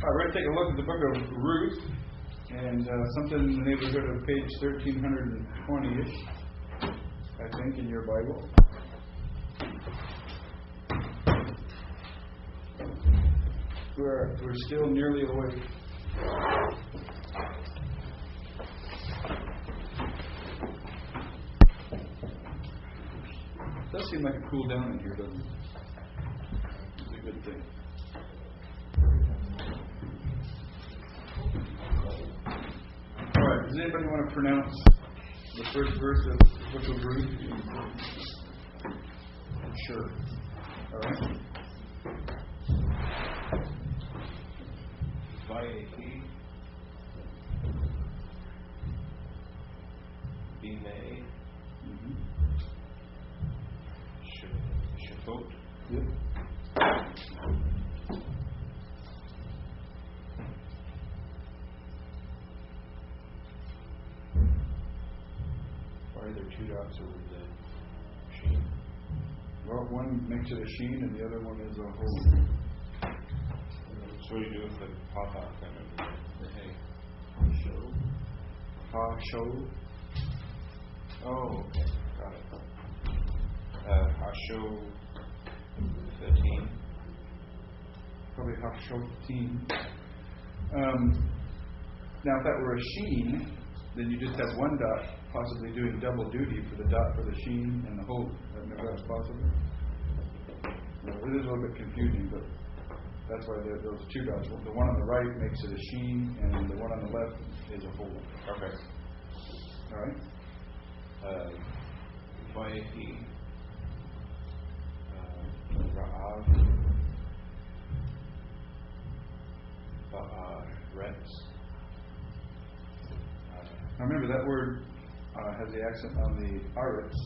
We're going to take a look at the book of Ruth, and something in the neighborhood of page 1320-ish, I think, in your Bible. We're still nearly awake. It does seem like a cool down in here, doesn't it? It's a good thing. Alright, does anybody want to pronounce the first verse of the book of Ruth? Sure. Alright. Vayehi Bimei Shafot. Yep. Why are there two dots over the sheen? Well, one makes it a sheen and the other one is a hole. So what do you do with the papa kind of the hay? Ha-show. Oh, okay. Got it. Hasho 13. Probably ha-show-teen. Now, if that were a sheen, then you just have one dot possibly doing double duty for the dot for the sheen and the hole. I don't know if that's possible. It is a little bit confusing, but that's why those two dots. The one on the right makes it a sheen, and the one on the left is a hole. Okay. All right. Vayehi Ra'av Ba'aretz. Now remember, that word has the accent on the aretz.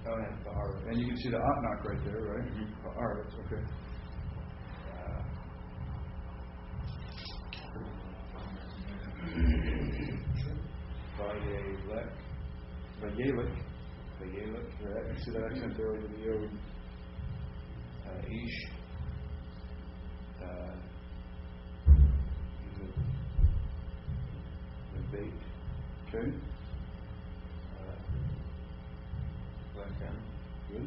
Oh, yeah, Ba'aretz. And you can see the atnak right there, right? Mm-hmm. Aretz, okay. Vayelek. Right? You see that accent there over the yod. Ish. The bait. Okay. Lechem. Good.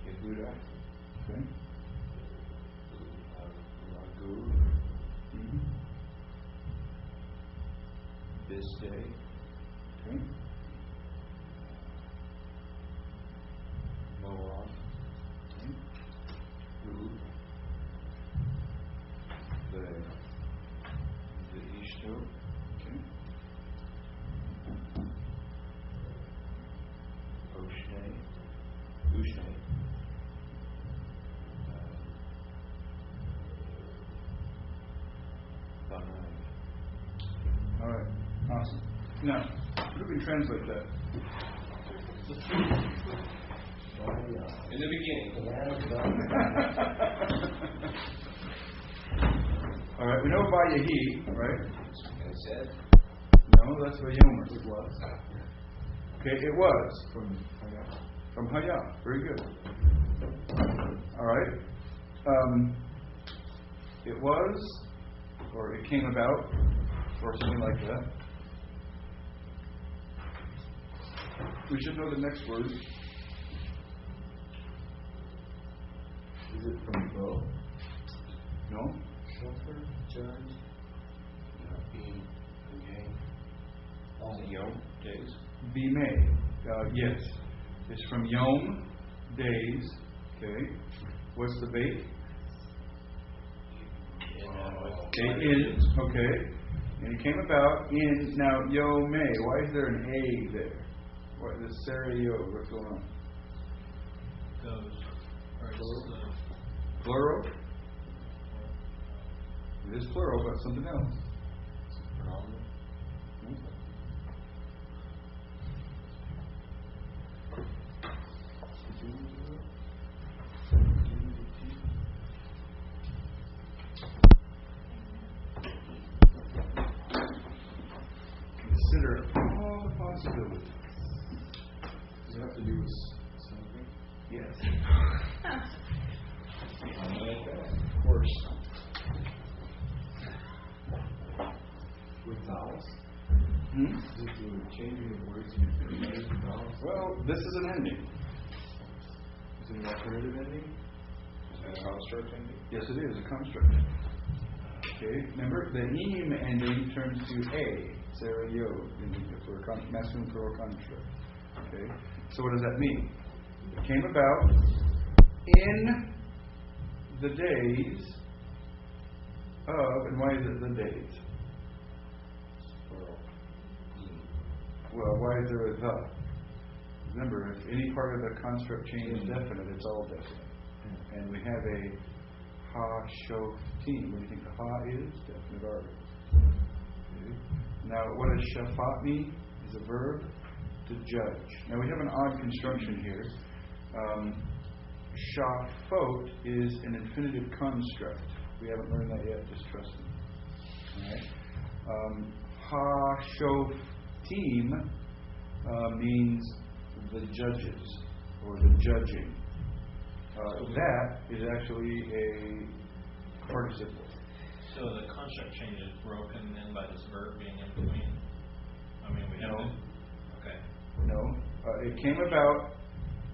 Yehuda. Okay. Ragu. Mm-hmm. This day. Okay. Moab. Okay. Who? The Ishto. Okay. Ushnei. All right. Awesome. Now, how do we translate that? In the beginning. All right. We know Vayehi, right? I said. No, that's Vayomer. It was. Okay, it was. From From Hayah. Very good. All right. It was, or it came about, or something like that. We should know the next word. Is it from Bo? No? Chauffeur? Judge? Being again. Yom days. Bimei. Yes. It's from Yom, days. Okay. What's the bait? Okay, in. Okay. And it came about in, now, Yomei. Why is there an A there? What is Sarah Yo? What's going on? Those. Plural? It is plural, but something else. Phenomenal. Consider all the possibilities. Does it have to do with some Yes. Of course. With vowels? Hmm? Is it the changing of words with vowels? Well, this is an ending. Is it an alternative ending? Is that a construct ending? Yes, it is a construct. Okay, remember the eem ending turns to a, Sarah Yo, for a masculine plural construct. Okay, so what does that mean? It came about in the days of, and why is it the days? Plural. Well, why is there a the? Remember, if any part of the construct chain is definite, it's all definite. And we have a ha, shof, team. What do you think the ha is? Definite article. Okay. Now, what does shafat mean? Is a verb to judge. Now, we have an odd construction here. Shafot is an infinitive construct. We haven't learned that yet, just trust me. Alright. Ha, shof, team means the judges or the judging. That is actually a participle. So the construct change is broken then by this verb being in between? I mean, we have No. Okay. No. It came about,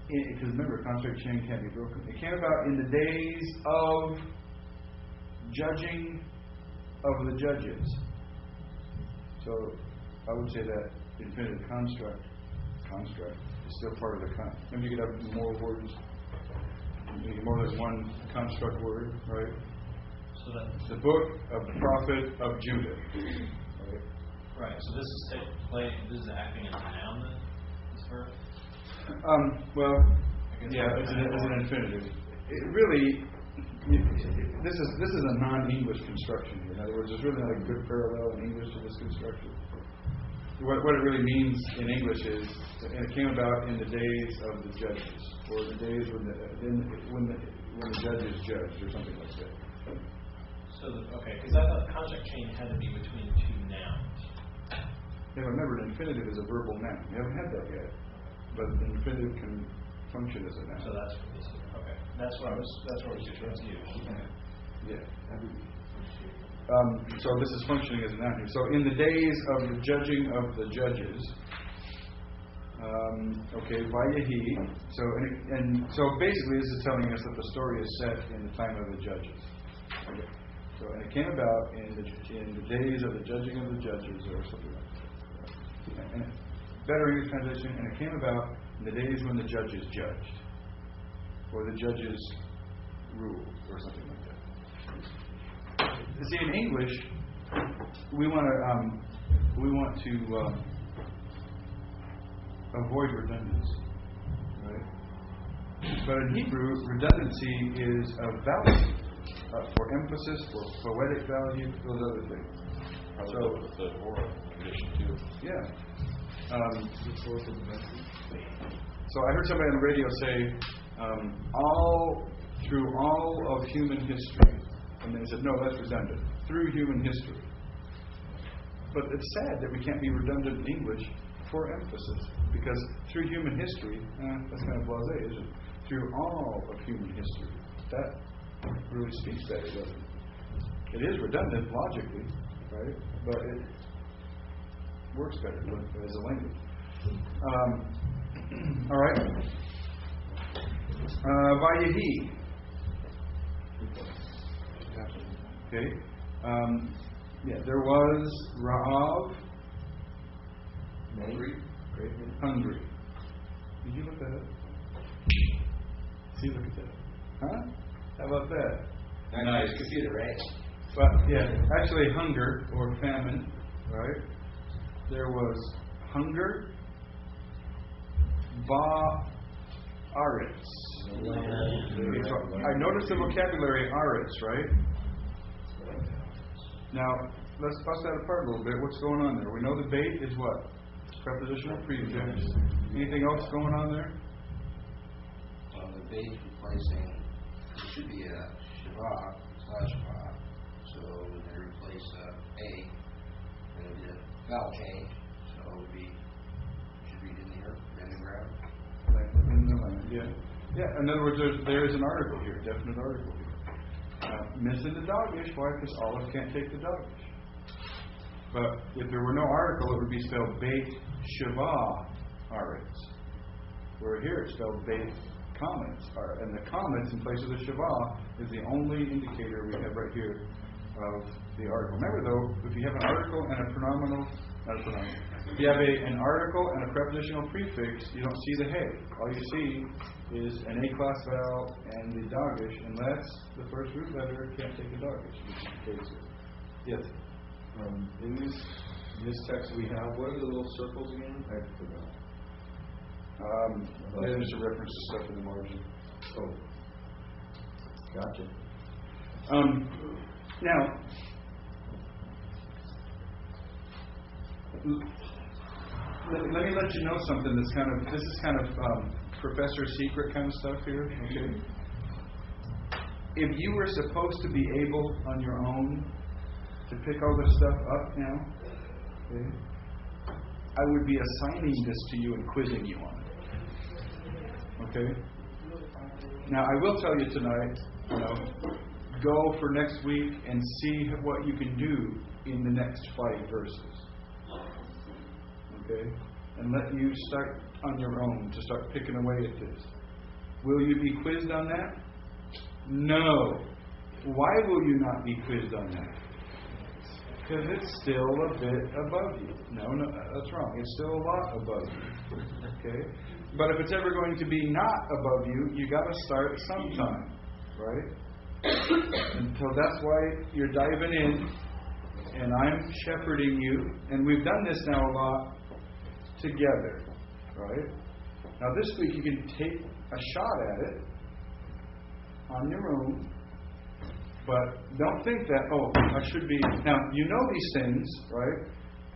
because remember, construct chain can't be broken. It came about in the days of judging of the judges. So I would say that infinitive construct is still part of the Maybe you could have more words, maybe more than one construct word, right? So that The book of the prophet of Judah. right. So this is this is acting as a noun then, this verb? Well, yeah, it's an infinitive. It really, this is a non-English construction here. In other words, there's really not a good parallel in English to this construction. What it really means in English is, and it came about in the days of the judges, or the days when the judges judged, or something like that. So because I thought the contract chain had to be between two nouns. Yeah, remember, an infinitive is a verbal noun. We haven't had that yet, but an infinitive can function as a noun. So that's what this is. Okay, that's what I was confused. Yeah. So this is functioning as a noun here. So in the days of the judging of the judges, Vayahi. So basically, this is telling us that the story is set in the time of the judges. Okay. So and it came about in the days of the judging of the judges, or something like that. And better English translation. And it came about in the days when the judges judged, or the judges ruled, or something like that. See, in English, we want to avoid redundancy, right? But in Hebrew, redundancy is a value for emphasis, for poetic value, those other things. So the oral condition too. yeah. So I heard somebody on the radio say, through all of human history. And they said, no, that's redundant. Through human history. But it's sad that we can't be redundant in English for emphasis. Because through human history, that's kind of blasé, isn't it? Through all of human history. That really speaks better, doesn't it? It is redundant logically, right? But it works better as a language. All right. Vayahi. Okay. There was Ra'av. Hungry. Did you look that up? See, look at that. Huh? How about that? Nice computer, right? Well, yeah, actually hunger or famine, right? There was hunger, aretz. I noticed the vocabulary aretz, right? Now, let's bust that apart a little bit. What's going on there? We know the bait is what? Prepositional prefix. Anything else going on there? The base replacing, it should be a Shiva/Va. So when they replace A, then it'll be a vowel change. So it would be, should read in the earth, in the ground. In the land, yeah. Yeah, in other words, there is an article here, definite article here. Missing the dogish, why? Because Aleph can't take the dogish. But if there were no article, it would be spelled Beit Shiva Aretz. Where here it's spelled Beit Comments. And the comments in place of the Shiva is the only indicator we have right here of the article. Remember though, if you have an article and a pronominal, not a pronominal, if you have an article and a prepositional prefix, you don't see the hey. All you see is an A-class vowel and the dogish, unless the first root letter can't take a dogish, which is the case here. Yes? In this text we have, what are the little circles again? I forgot. They're just a reference to stuff in the margin. Oh. Gotcha. Now, let me let you know something this is kind of professor secret kind of stuff here, okay? If you were supposed to be able on your own to pick all this stuff up now, okay, I would be assigning this to you and quizzing you on it. Okay? Now, I will tell you tonight, go for next week and see what you can do in the next 5 verses. Okay? And let you start on your own to start picking away at this. Will you be quizzed on that? No. Why will you not be quizzed on that? Because it's still a bit above you. No, that's wrong. It's still a lot above you. Okay? But if it's ever going to be not above you, you got to start sometime, right? And so that's why you're diving in, and I'm shepherding you, and we've done this now a lot together, right? Now this week you can take a shot at it on your own. But don't think that, I should be... Now, you know these things, right?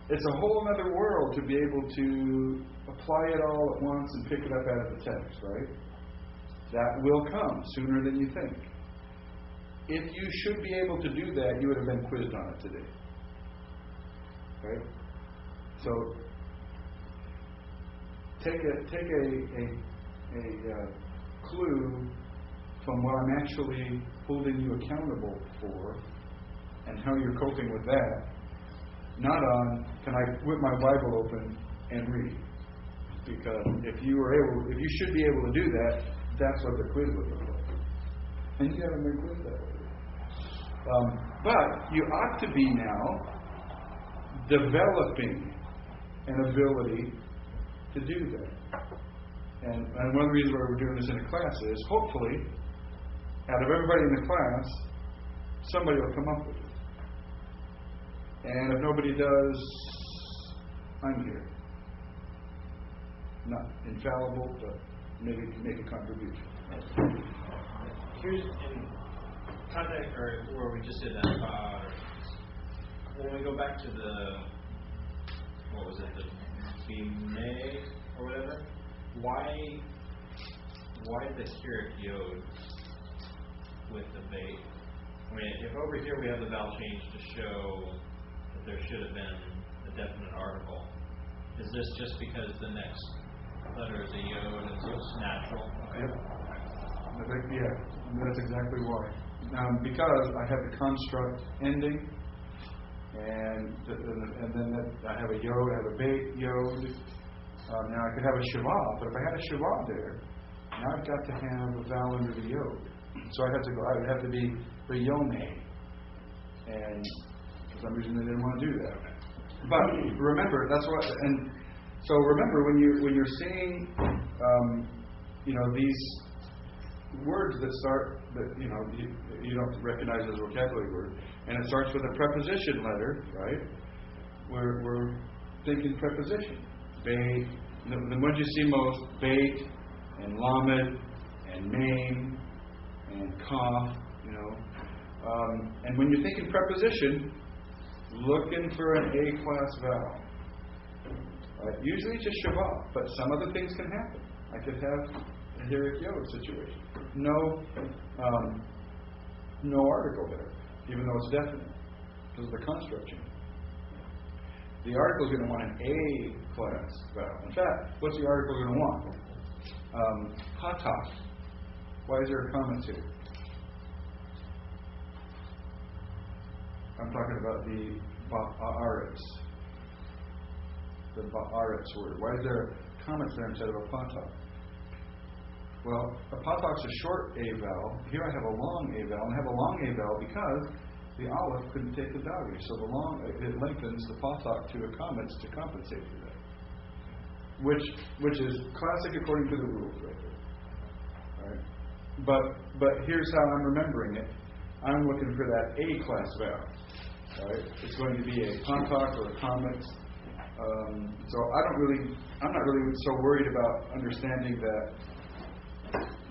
It's a whole other world to be able to apply it all at once and pick it up out of the text, right? That will come sooner than you think. If you should be able to do that, you would have been quizzed on it today. Right? So, take a clue from what I'm actually holding you accountable for and how you're coping with that, not on, can I whip my Bible open and read? Because if you should be able to do that, that's what the quiz would look like. And you haven't been quizzed that way. But you ought to be now developing an ability to do that. And one of the reasons why we're doing this in a class is, hopefully, out of everybody in the class, somebody will come up with it. And if nobody does, I'm here. Not infallible, but maybe make a contribution. Here's in context, or where we just did that. When we go back to the Bimei or whatever, why the Kirik Yod with the bait? I mean, if over here we have the vowel change to show that there should have been a definite article, is this just because the next letter is a yod and so it's natural? Okay. Yeah, that's exactly why. Because I have the construct ending, and then I have a yod, I have a bait yod. Now I could have a shiva, but if I had a shiva there, now I've got to have a vowel under the yod. So I would have to be the yome. And for some reason they didn't want to do that. But remember, that's what, and so remember when you're seeing these words that start that you don't recognize as a vocabulary word, and it starts with a preposition letter, right? We're thinking preposition. Beit, the ones you see most, beit and lamed and maim and kaf, and when you're thinking preposition, looking for an A-class vowel. Right? Usually it's just shiva, but some other things can happen. I could have a hirik yod situation. No article there, even though it's definite, because of the construct change. The article is going to want an A-class vowel. In fact, what's the article going to want? Hatat. Why is there a comma here? I'm talking about the ba'aretz. The ba'aretz word. Why is there a comma there instead of a patak? Well, a patak's a short a vowel. Here I have a long a vowel, and I have a long a vowel because the aleph couldn't take the doggy. So it lengthens the patak to a comma to compensate for that. Which is classic according to the rules right there. All right? But here's how I'm remembering it. I'm looking for that A class vowel. Right? It's going to be a patak or a comma. So I'm not really so worried about understanding that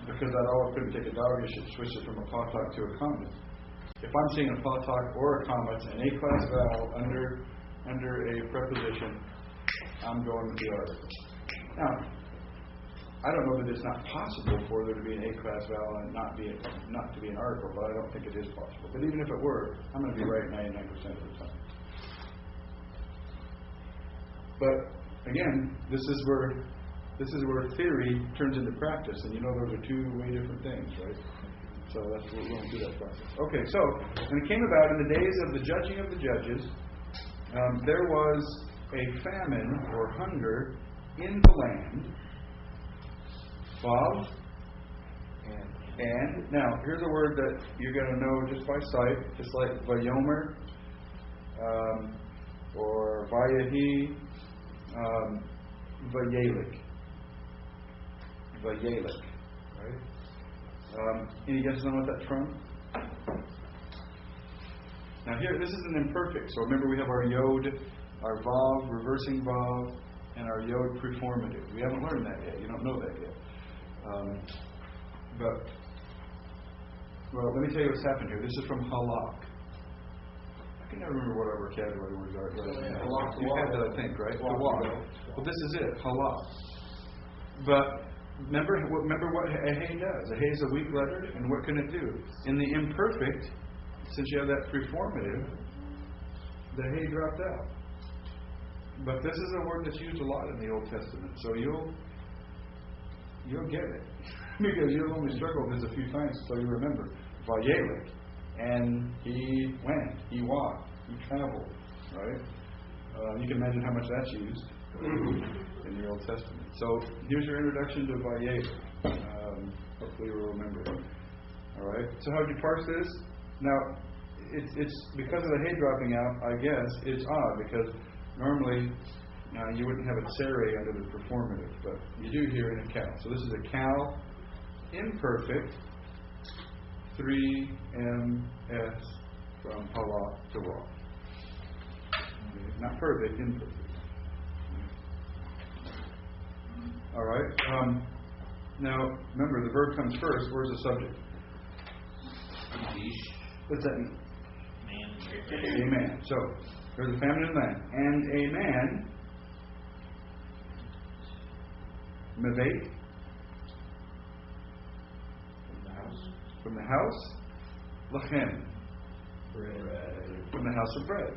because that aleph couldn't take a dog, you should switch it from a patak to a comma. If I'm seeing a patak or a comma, it's an A class vowel under a preposition, I'm going with the article. Now, I don't know that it's not possible for there to be an A class vowel and not to be an article, but I don't think it is possible. But even if it were, I'm going to be right 99% of the time. But again, this is where theory turns into practice, and those are two way different things, right? So that's we won't do that process. Okay, so when it came about in the days of the judging of the judges, there was a famine or hunger in the land. Vav. And now here's a word that you're going to know just by sight, just like vayomer or vayahi, vayelik. Vayelik, right? Any guesses on what that's from? Now here, this is an imperfect. So remember, we have our yod, our vav, reversing vav, and our yod preformative. We haven't learned that yet. You don't know that yet. Well, let me tell you what's happened here. This is from halak. I can never remember what our vocabulary words are. You had that, I think, right? Halak. Well, this is it, halak. But remember what a hey does. A hey is a weak letter, and what can it do? In the imperfect, since you have that preformative, the hey dropped out. But this is a word that's used a lot in the Old Testament, so you'll get it. Because you'll only struggle with this a few times until you remember. Vayelik. And he went, he walked, he traveled. Right? You can imagine how much that's used in the Old Testament. So here's your introduction to Vayelik. Hopefully you'll remember it. Alright? So how did you parse this? Now, it's because of the hay dropping out, I guess, it's odd because normally you wouldn't have a tsere under the performative, but you do here in a cow. So this is a cow, imperfect, 3 ms from hala to wa. Not perfect, imperfect. All right. Now remember, the verb comes first. Where's the subject? What's that mean? Man. A man. So there's a famine in the land, and a man. Mevate. From the house. Lachem. From the house of bread.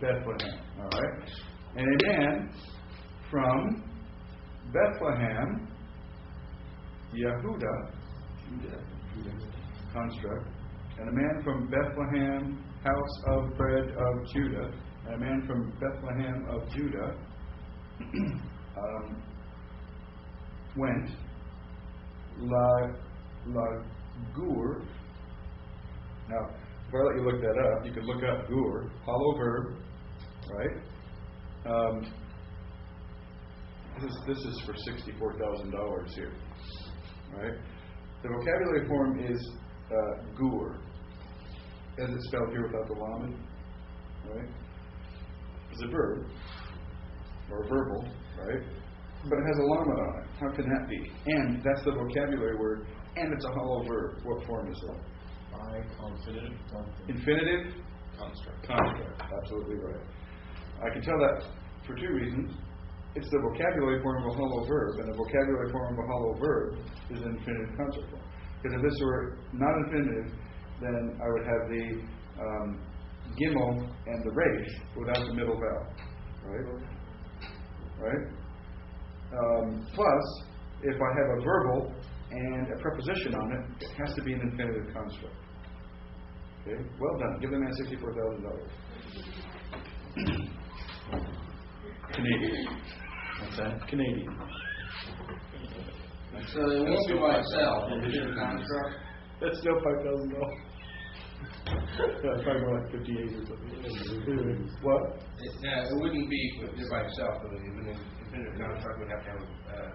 Bethlehem. All right. And a man from Bethlehem, Yehuda, construct, and a man from Bethlehem, house of bread of Judah, and a man from Bethlehem of Judah went la gur. Now, if I let you look that up, you can look up gur, hollow verb, right? This is for $64,000 here, right? The vocabulary form is gur, as it's spelled here without the lamed, right? It's a verb, or verbal, right? But it has a lamed on it. How can that be? And that's the vocabulary word, and it's a hollow verb. What form is that? By infinitive. Infinitive? Construct. Construct. Absolutely right. I can tell that for two reasons. It's the vocabulary form of a hollow verb, and the vocabulary form of a hollow verb is an infinitive construct form. Because if this were not infinitive, then I would have the gimel and the resh without the middle vowel. Right? Plus, if I have a verbal and a preposition on it, it has to be an infinitive construct. Okay, well done. Give the man $64,000. Canadian. What's that? Canadian. So it won't be by itself, it'll be a construct. That's still $5,000. Yeah, probably more like 58 or something. What? It wouldn't be by itself, but even an infinitive construct would have to have,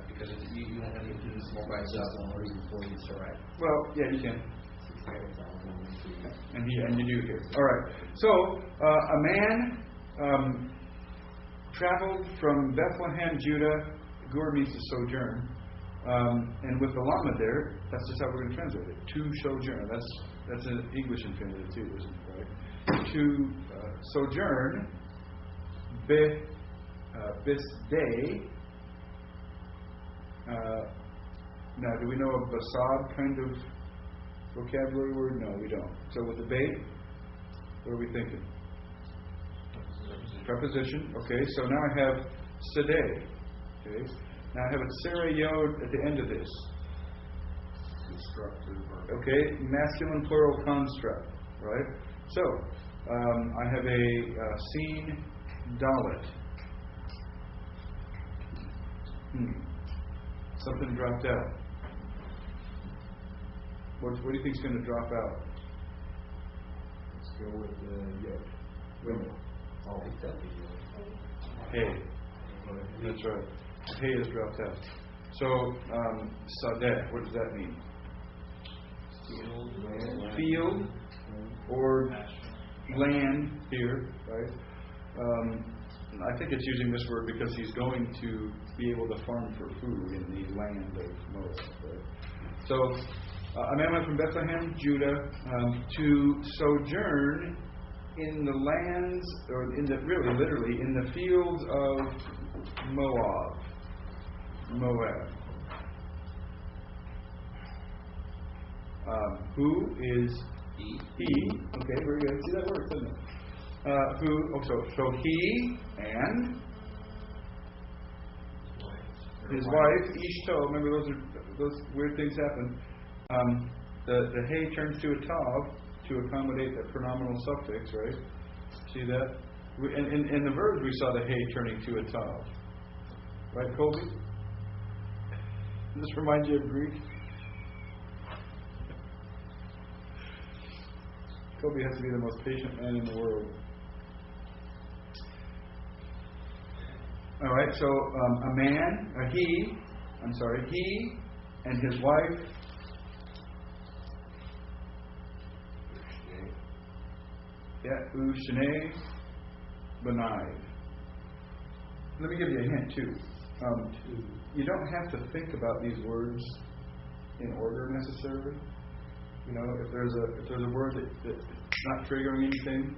because you don't have to do this more by itself. Well, yeah, you can. And you do here. All right. So a man traveled from Bethlehem, Judah. Gur means to sojourn. And with the llama there, that's just how we're going to translate it. To sojourn. That's an English infinitive too, isn't it? Right? To sojourn. Bis day. Now, do we know a basad kind of vocabulary word? No, we don't. So with the bait, what are we thinking? Preposition. Okay, so now I have sedeh. Okay, now I have a tsere yod at the end of this. Constructive. Okay, masculine plural construct. Right. So I have a seen dalet. Something dropped out. What do you think is going to drop out? Let's go with the yod. Wait. I'll pick that the yod. Hay. That's right. Hay has dropped out. So, sadeh, what does that mean? Field or land here, right? I think it's using this word because he's going to be able to farm for food in the land of Moab. Right? So, a man went from Bethlehem, Judah, to sojourn in the lands, or really literally, in the fields of Moab. Who is he? Okay, very good. See, that works, doesn't it? So he and his wife, Ishto. Remember, those weird things happen. The hay turns to a tav to accommodate the pronominal suffix, right? See that? In the verbs, we saw the hay turning to a tav. Right, Colby? Does this remind you of Greek? Colby has to be the most patient man in the world. All right, so he and his wife. Yeah, Ushane Benai. Let me give you a hint too. You don't have to think about these words in order necessarily. You know, if there's a word that's not triggering anything,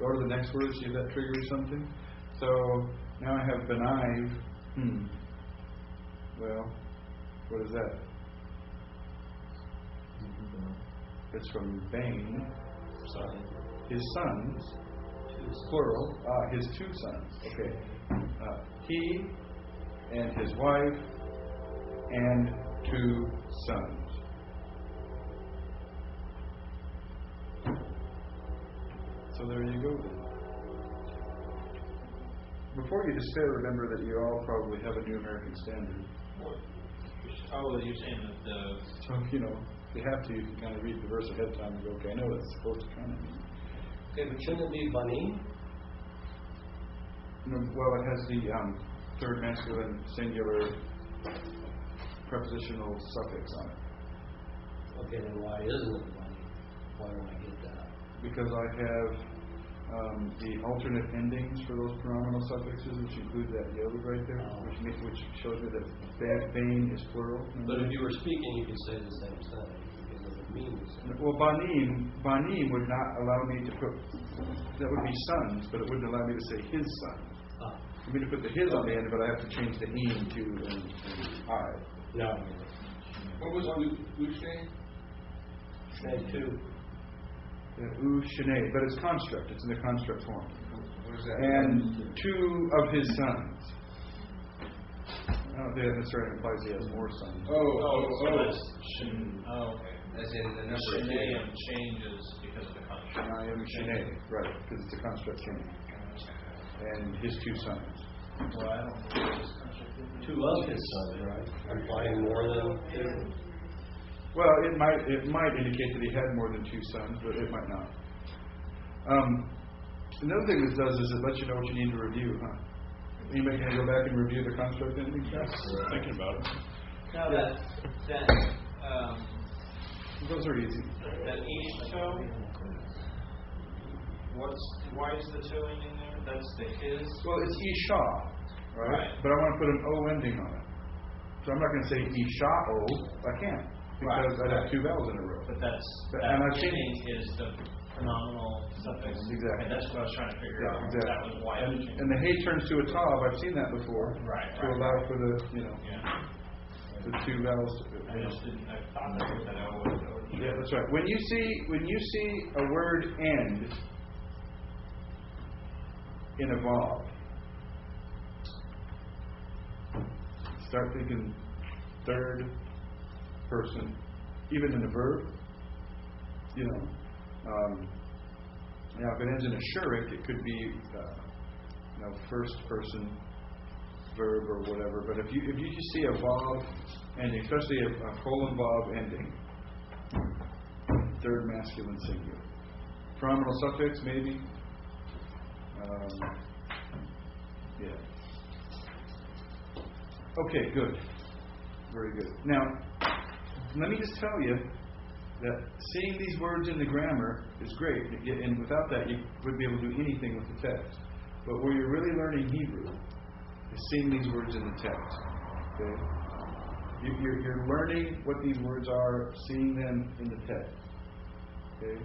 go to the next word, see if that triggers something. So now I have Benai. Well, what is that? It's from Bane. His sons, plural, his two sons. Okay. He and his wife and two sons. So there you go then. Before you despair, remember that you all probably have a New American Standard. Oh, you're saying that the... So, if you have to, you can kind of read the verse ahead of time and go, okay, I know what it's supposed to kind of mean. Okay, but shouldn't it be banim? Well, it has the third masculine singular prepositional suffix on it. Okay, then why isn't it banim? Why don't I get that? Because I have the alternate endings for those pronominal suffixes, which include that yod right there, which shows me that Bane is plural. But if you were speaking, you could say the same thing. Because it would mean the same. Well, banim would not allow me to put, that would be sons, but it wouldn't allow me to say his sons. For me to put the his on the end, but I have to change the eem to an I. No. What was Ushane? Say two. Ushane, but it's construct. It's in the construct form. What is that? And two of his sons. don't think that necessarily implies he has more sons. So that's okay. As in the number of Shanaim changes because of the construct. Shanaim, Shanei, right, because it's a construct change. And his 2 sons. Well, I don't know this construct. 2 of his sons, right? Implying more than 2. Well, it might indicate that he had more than 2 sons, but it might not. Another thing this does is it lets you know what you need to review, huh? Anybody going to go back and review the construct ending? Yes. Thinking about it. Now Those are easy. that each toe, why is the toe ending there? That's the his. Well, it's Isha, right? But I want to put an O ending on it. So I'm not going to say Isha-O. I can't. Because I'd have 2 vowels in a row. But that and I've seen ending is the pronominal suffix. Exactly. And that's what I was trying to figure out. Exactly. That was why it changed. And the hey turns to a tav. I've seen that before. Right. To allow for the, Yeah. the 2 vowels. I just didn't. I thought that O was. Yeah, that's right. When you see a word end in a vav, start thinking third person, even in a verb. Now if it ends in a shurik, it could be first person verb or whatever. But if you just see a vav ending, especially a colon vav ending, third masculine singular, pronominal suffix maybe. Yeah. Okay, good. Very good. Now, let me just tell you that seeing these words in the grammar is great, and without that you wouldn't be able to do anything with the text. But where you're really learning Hebrew is seeing these words in the text. Okay? You're learning what these words are, seeing them in the text. Okay?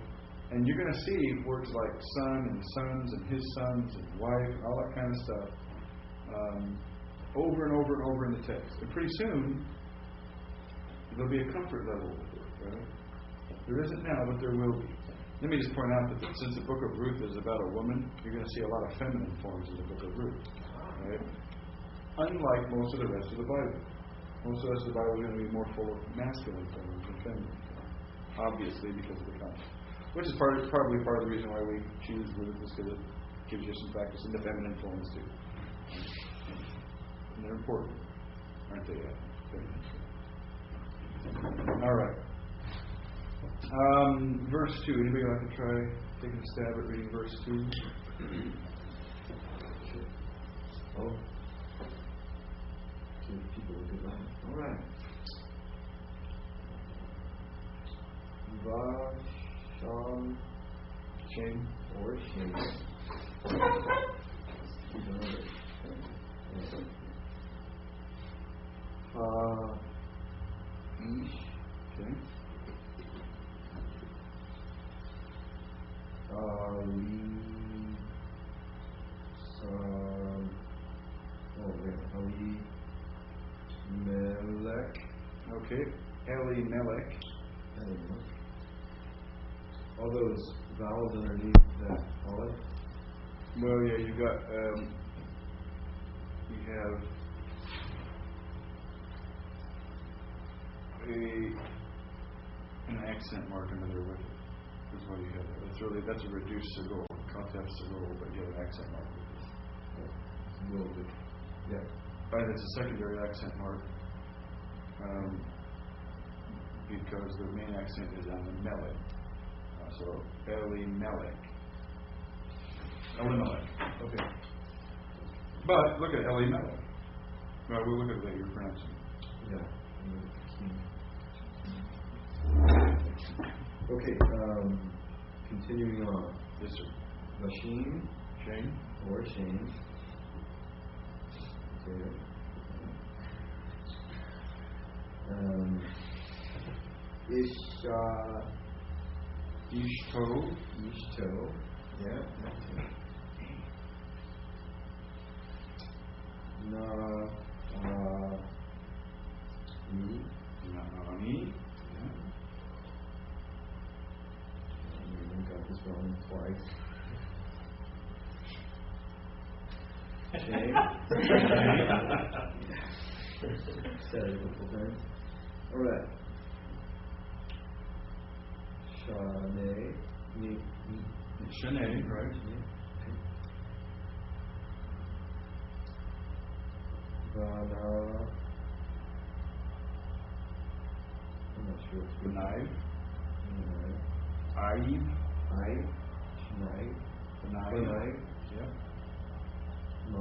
And you're going to see words like son and sons and his sons and wife, all that kind of stuff, over and over and over in the text. And pretty soon, there'll be a comfort level with it, right? There isn't now, but there will be. Let me just point out that since the book of Ruth is about a woman, you're going to see a lot of feminine forms in the book of Ruth, right? Unlike most of the rest of the Bible. Most of the rest of the Bible is going to be more full of masculine forms than feminine forms, obviously because of the context. Which is probably part of the reason why we choose Ruth, is because it gives you some practice in the feminine forms too. And they're important, aren't they? All right. Verse 2. Anybody like to try taking a stab at reading verse 2? Oh. Give people a good line. All right. Vasham Shame. or shame. Ish. Okay. Ali Melech. Okay. Elimelech. All those vowels underneath that olive. Well, yeah, you got. You have an accent mark under there with it. Is what you have there. That's a reduced segol, Katef segol, but you have an accent mark with it. A little bit. Yeah. Right, it's a secondary accent mark. Because the main accent is on the melech. So Elimelech. Elimelech. Okay. But look at Elimelech. Well, we'll look at the way you're pronouncing it. Yeah. Okay. Continuing on. Yes, sir. Vashim Shane. or Shane. Okay. Isha. Ishto. Ishto. Yeah. Na. Me. Naami. I got this wrong twice. Shame. Said it a couple times. Alright. Shanae. Shanae, right? Vana. I'm not sure what's good. Benai. Benai. Aib. Aib. Benai. Benai. Yep. Ma.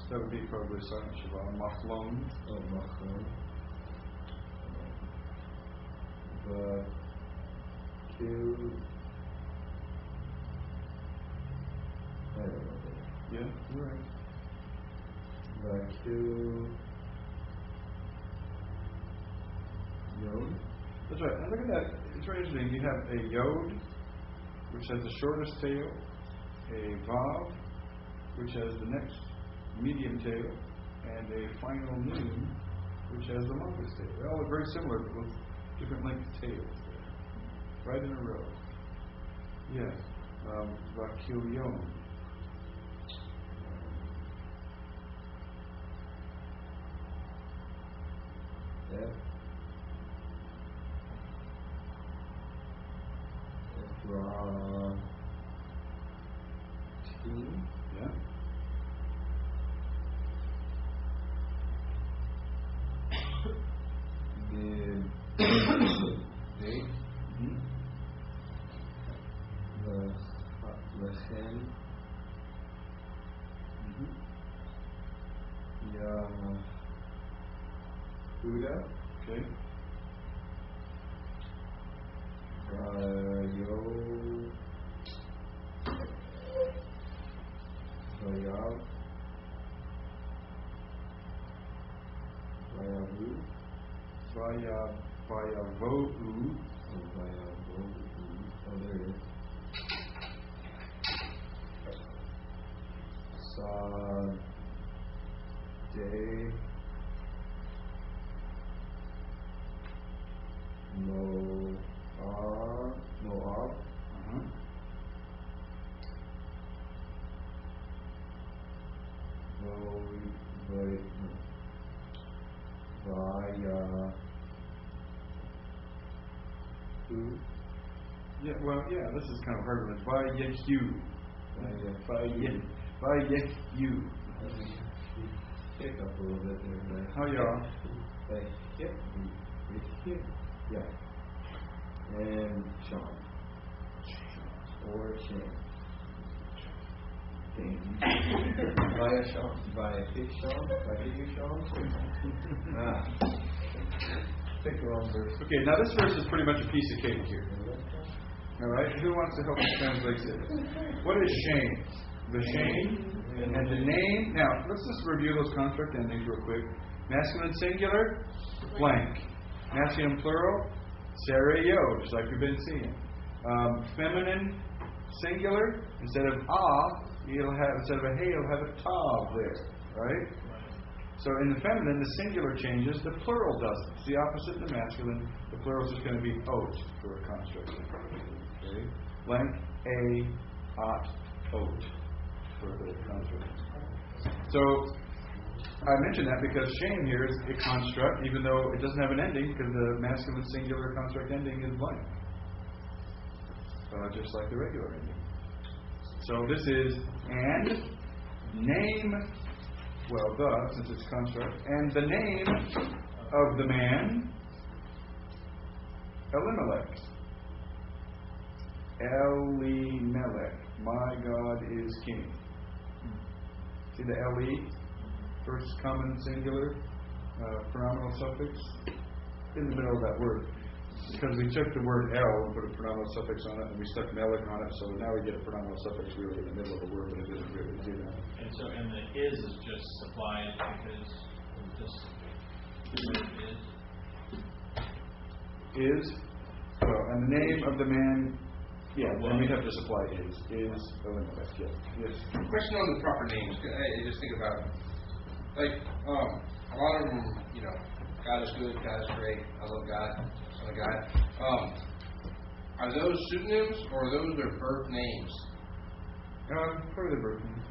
That would be probably silent Shabbat. Machlon. Oh, Machlon. The Q. I don't know. Yeah, you're right. The Q. Yod. That's right. And look at that. It's very interesting. You have a yod, which has the shortest tail, a vav, which has the next medium tail, and a final noon, which has the longest tail. They all look very similar, but with different length tails. Right in a row. Yes. Vakilyon. Yeah. Yeah. Lechem. Yahuda. Okay. Vayav. Vayavu. Vayavohu. Vayavu. Oh, there it is. Day Moab. Yeah, well, yeah, this is kind of hard with Vayehu. Vayehu. Pick up a little bit there, right? How y'all? Yeah. And Sean. Or Shane. Via Sean. Via Fish Sean. Via you Sean. Pick the wrong verse. Okay, now this verse is pretty much a piece of cake here. Alright, who wants to help us translate this? What is shame? The shame and the name. Now, let's just review those construct endings real quick. Masculine singular, blank. Masculine plural, Sarayod, just like we've been seeing. Feminine singular, instead of you'll have, instead of a hey, you'll have a tav there, right? So in the feminine, the singular changes, the plural doesn't. It's the opposite of the masculine. The plural is just going to be ot for a construct. Okay? Blank, ot, for the construct. So I mentioned that because shame here is a construct, even though it doesn't have an ending, because the masculine singular construct ending is blank. Just like the regular ending. So this is and name, since it's construct, and the name of the man, Elimelech. Elimelech. My God is king. See the Eli, first common singular, pronominal suffix, in the middle of that word. Because we took the word El and put a pronominal suffix on it, and we stuck Melech on it, so now we get a pronominal suffix really in the middle of the word, but it doesn't really do that. And the is just supplied because this is. And the name of the man, then we have to supply is Elimelech, yes. Question on the proper names. I just think about it. A lot of them, God is good, God is great, I love God, Son of God. Are those pseudonyms or are those their birth names? Probably the birth name.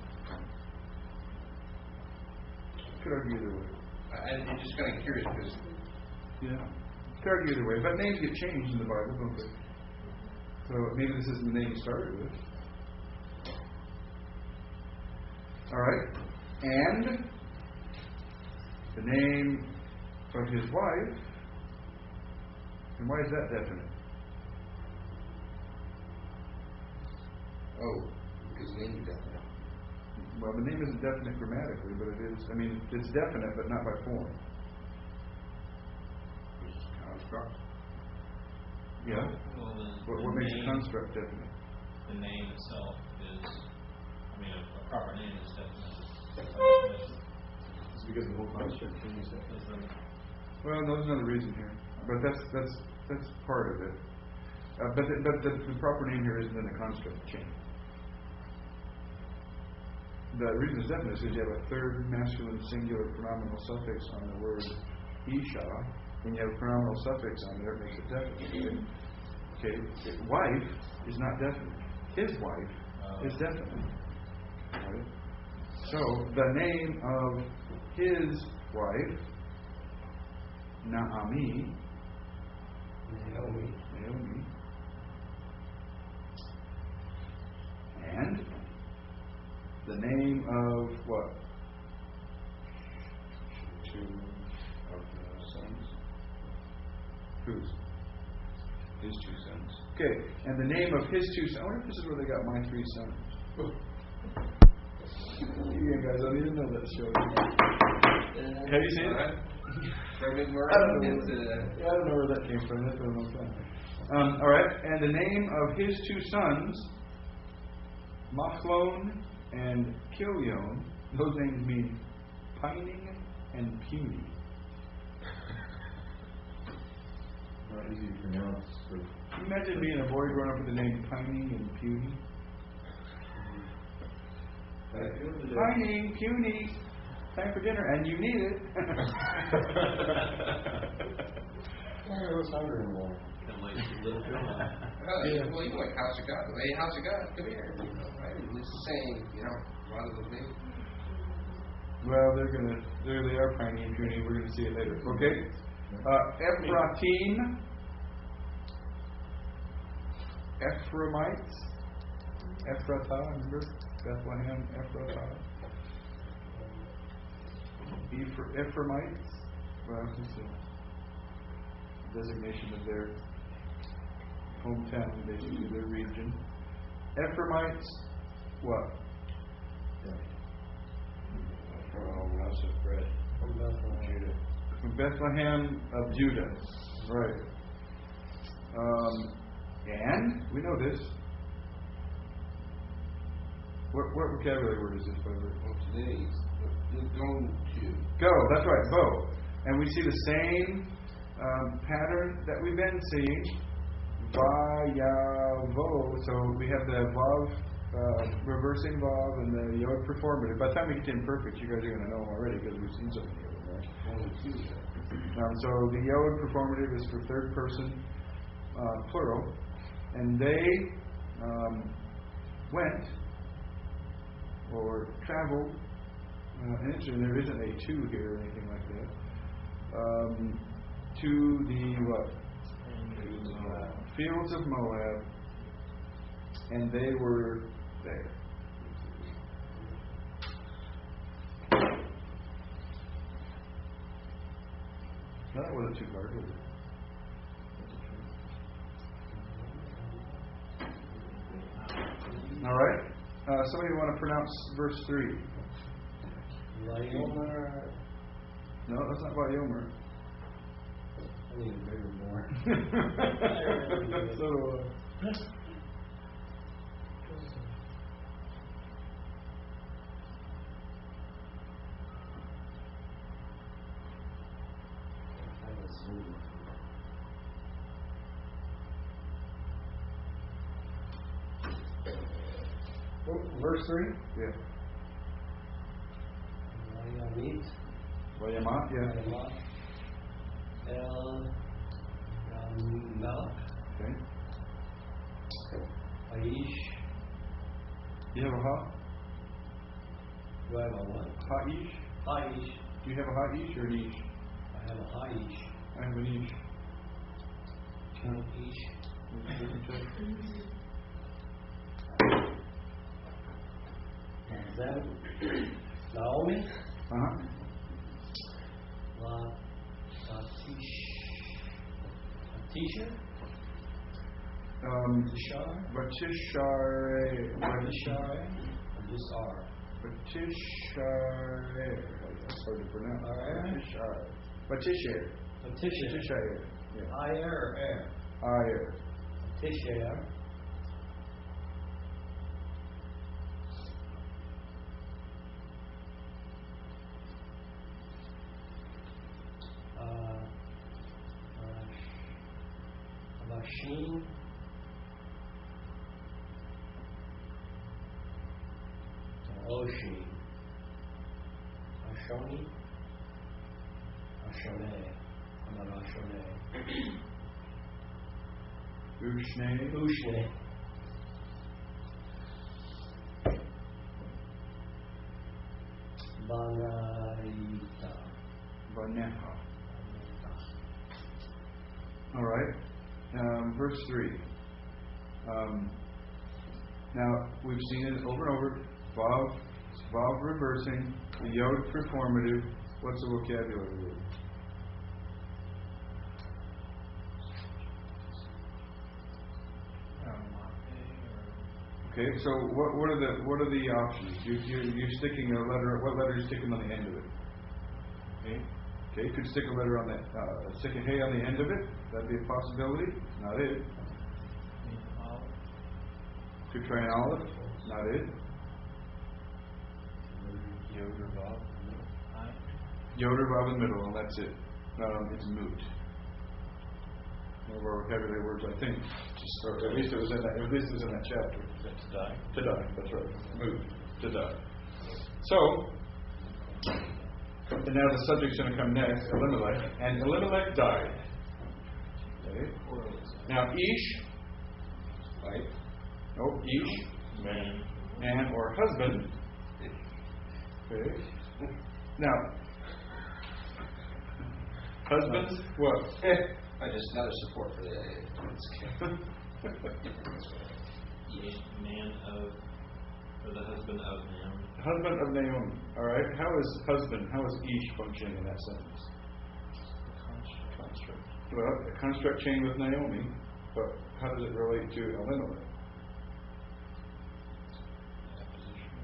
Could argue either way. I'm just kind of curious because Yeah. Could argue either way. But names get changed in the Bible, don't they? So maybe this isn't the name he started with. Alright. And the name of his wife. And why is that definite? because the name is definite. Well, the name isn't definite grammatically, but it is, it's definite, but not by form. Which is construct. Yeah? Well, What makes a construct definite? The name itself is, a proper name is definite. It's because the whole construct changes it. Well, there's another reason here, but that's part of it. But the proper name here isn't in the construct chain. The reason it's definite is because you have a third masculine singular pronominal suffix on the word Isha, and you have a pronominal suffix on there, it makes it definite. Okay, wife is not definite. His wife is definite. Right? So the name of his wife, Naomi, and the name of what? Two of the sons. Whose? His two sons. Okay, and the name of his two sons. I wonder if this is where they got my three sons. You guys don't even know that show. Have you seen it? From his I don't know where that came from. That's been a long time. All right, and the name of his two sons, Machlon and Kilion, those names mean pining and puny. Not easy to pronounce. But Can you imagine being a boy growing up with the name pining and puny? Pining, puny, time for dinner, and you need it. I was hungry anymore. Kind of like a little girl. Well, you know, like house of God. Hey, house of God, come here. Right? It's the same, a lot of those things. Well, there they are, pining and puny. We're going to see it later. Okay? Ephraim, Ephraimites, Ephratah, remember? Bethlehem, Ephratah. Ephraimites, well, it's a designation of their hometown, basically their region. Ephraimites, what? From house of bread. From Bethlehem of Judah. Right. And we know this. What vocabulary word is this, by the way? Well, today, go to. Go, that's right, bow. And we see the same pattern that we've been seeing. Va-ya-vo. So we have the vav, reversing vav, and the yod performative. By the time we get to imperfect, you guys are going to know them already because we've seen so many of them, right? Only two. So the yod performative is for third person, plural. And they went or traveled, and interesting, there isn't a two here or anything like that, to the what? Fields of Moab, and they were there. No, that wasn't too hard, was it? All right. Somebody want to pronounce verse 3? Vayomer. No, that's not Vayomer. I need a bigger more. So, I was zooming. verse 3? Yeah. Vayamit. Vayamat, yeah. Vayamat. El Yamna. Okay. Aish. Do you have a ha? Do I have a what? Ha-ish? Ha-ish. Do you have a ha-ish or an ish? I have a ha-ish. I have an ish. Ish. Is that Naomi? Uh-huh. Tisha? Tishar? Batishare. Tishar? Or just R? Batishare. That's hard to pronounce. Alright. Batishare. Tisha. Batishare. Yeah. Ayer or air? Ayer. Tisha. Machine. Oshi. Ashoni. Ashone. I'm not Ashone. Ushne. Ushne. Banaita. Baneha. All right. Verse 3. Now, we've seen it over and over. Vav reversing. The yod performative. What's the vocabulary word? Okay, so what are the options? You're sticking a letter. What letter are you sticking on the end of it? Okay, you could stick a letter on that. Stick a hey on the end of it. That'd be a possibility. Not it. Could try an olive. Not it. Yod or Vav? Yod or Vav in the middle, and that's it. It's moot. One of our vocabulary words, I think. Or at least it was in that. At least it was in that chapter. To die. To die. That's right. Moot. To die. So, and now the subject's going to come next. Elimelech, and Elimelech died. Okay. Now Ish, right? No, Ish, man or husband. Okay. Now, husbands, what? I just another support for the Man of, or the husband of Naomi. Husband of Naomi. All right. How is Ish functioning in that sentence? Construct. Well, a construct chain with Naomi, but how does it relate to Elimelech?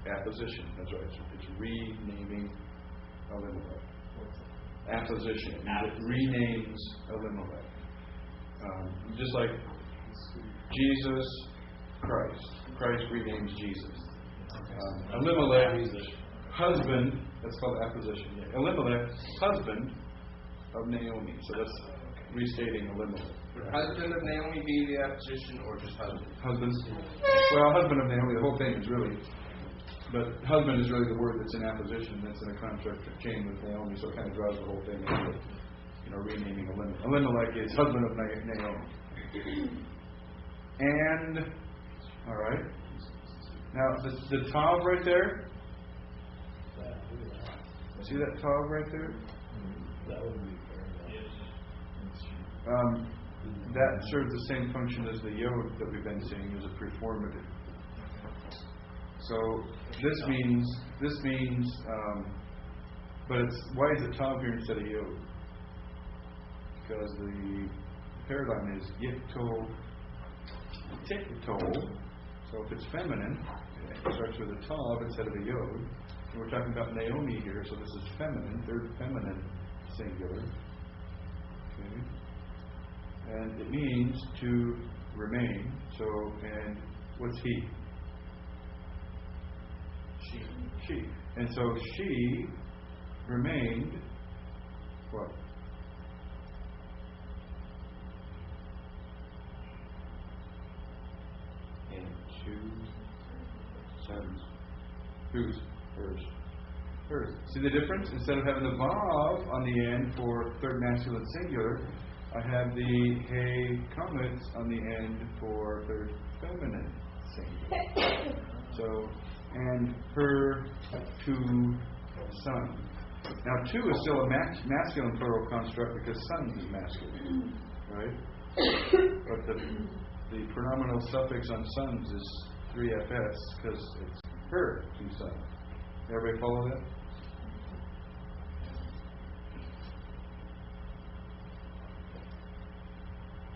Apposition. That's right. It's renaming Elimelech. Apposition. It renames Elimelech. Just like Jesus, Christ renames Jesus. Elimelech, husband, that's called apposition. Elimelech, husband of Naomi. So that's restating Elimelech. Would husband of Naomi be the apposition or just husband? Husband. Well, husband of Naomi, the whole thing is really, but husband is really the word that's in apposition, that's in a contract chain with Naomi, so it kind of draws the whole thing into, renaming Elimelech. Elimelech is husband of Naomi. And, all right. Now, the tav right there, see that tav right there? That would be fair. That serves the same function as the yod that we've been seeing as a performative. So this means, but why is it tav here instead of yod? Because the paradigm is yitol, tiktol. So if it's feminine, it starts with a tav instead of a yod. And we're talking about Naomi here, so this is feminine, third feminine singular. Okay. And it means to remain. So, and what's he? She. And so she remained what? And two sons. Whose? Hers. See the difference? Instead of having the vav on the end for third masculine singular, I have the hey comments on the end for third feminine singular. So, and her two sons. Now, two is still a masculine plural construct because sons is masculine, right? But the pronominal suffix on sons is 3fs because it's her two sons. Everybody follow that?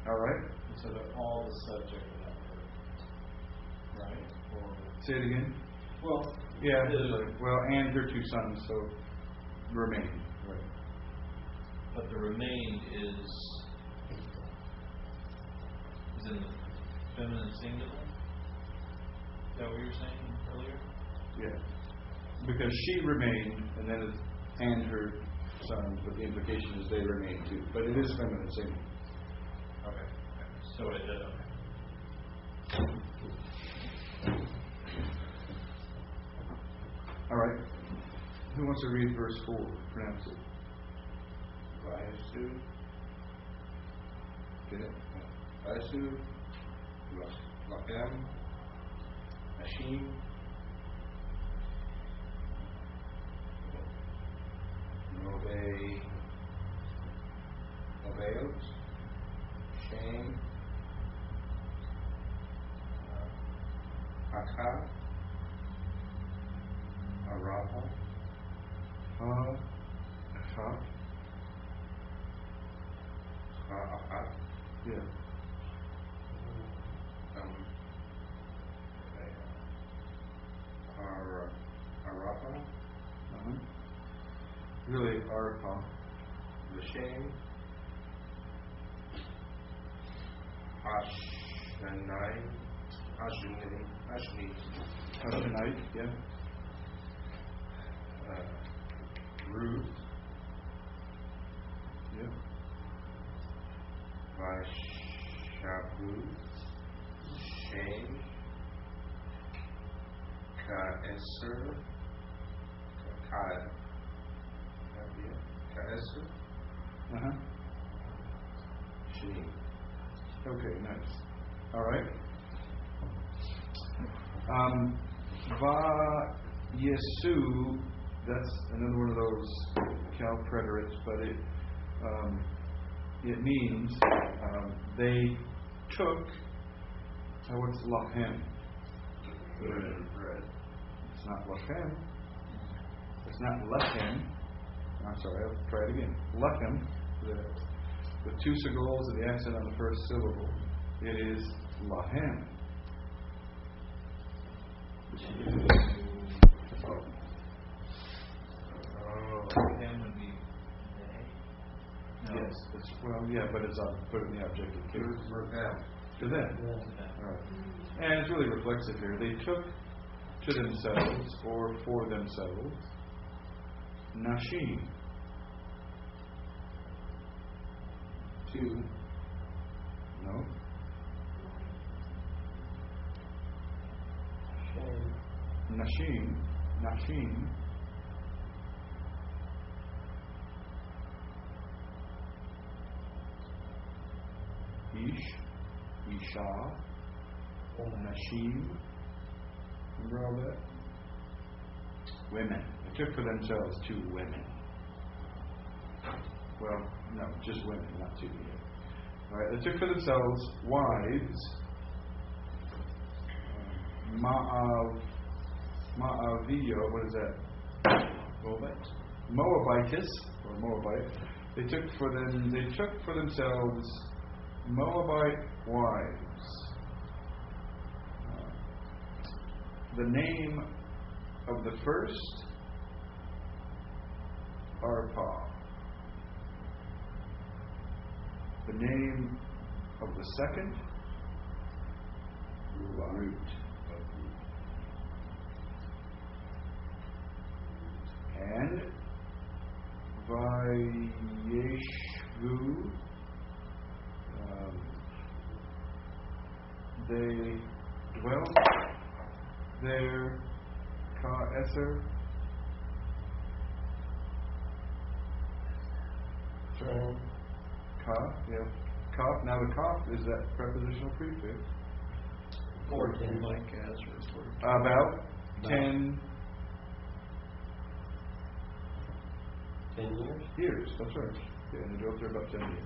All right. So they're all the subject of that verb, right? Or Say it again. well, Yeah. Right. Well, and her two sons, so remain. Right. but the remained is in the feminine singular. Is that what you were saying earlier? Yeah. Because she remained, and then it's and her sons, but the implication is they remain too. But it is feminine singular. Okay. So it did. Okay. All right. Who wants to read verse 4? Pronounce it. Vaisu, Get it? Vaisu, Lachem, Ashim, Noveot, Shem, Akha, Arapa, Ha. Ha. Ha'ahat, Yeah. Arapa, Uh-huh. Really, Arpa. L'Shem, Ashni, Hashanite, yeah. Ruth, Yeah. Vashabu, Shem, Ka'eser, Ka'eser, Uh-huh. Shim. Okay, nice. All right. Va Yesu, that's another one of those Cal preterites, but it means they took. What's lachem? Bread. It's not lachem. It's not lechem. I'm sorry, I'll try it again. Lechem, with two segols and the accent on the first syllable, it is lahem. Him would be they. Yes. But it's put in the objective case. To them. All right. And it's really reflexive here. They took to themselves or for themselves nashim. Two. No. Nashim. Isha, Nashim. Remember all that? Women. They took for themselves two women. Well, no, just women, not two yet. All right, they took for themselves wives. Ma'avio, what is that? Moabitis or Moabite. They took for themselves Moabite wives. The name of the first, Arpa. The name of the second, Root. And Vayeshvu, they dwelt there, Ka'eser, Ka, yeah, Kaf. Now the Kaf is that prepositional prefix. Like as reported. About 10 10 years? years. That's right. Yeah, and they drove there about 10 years.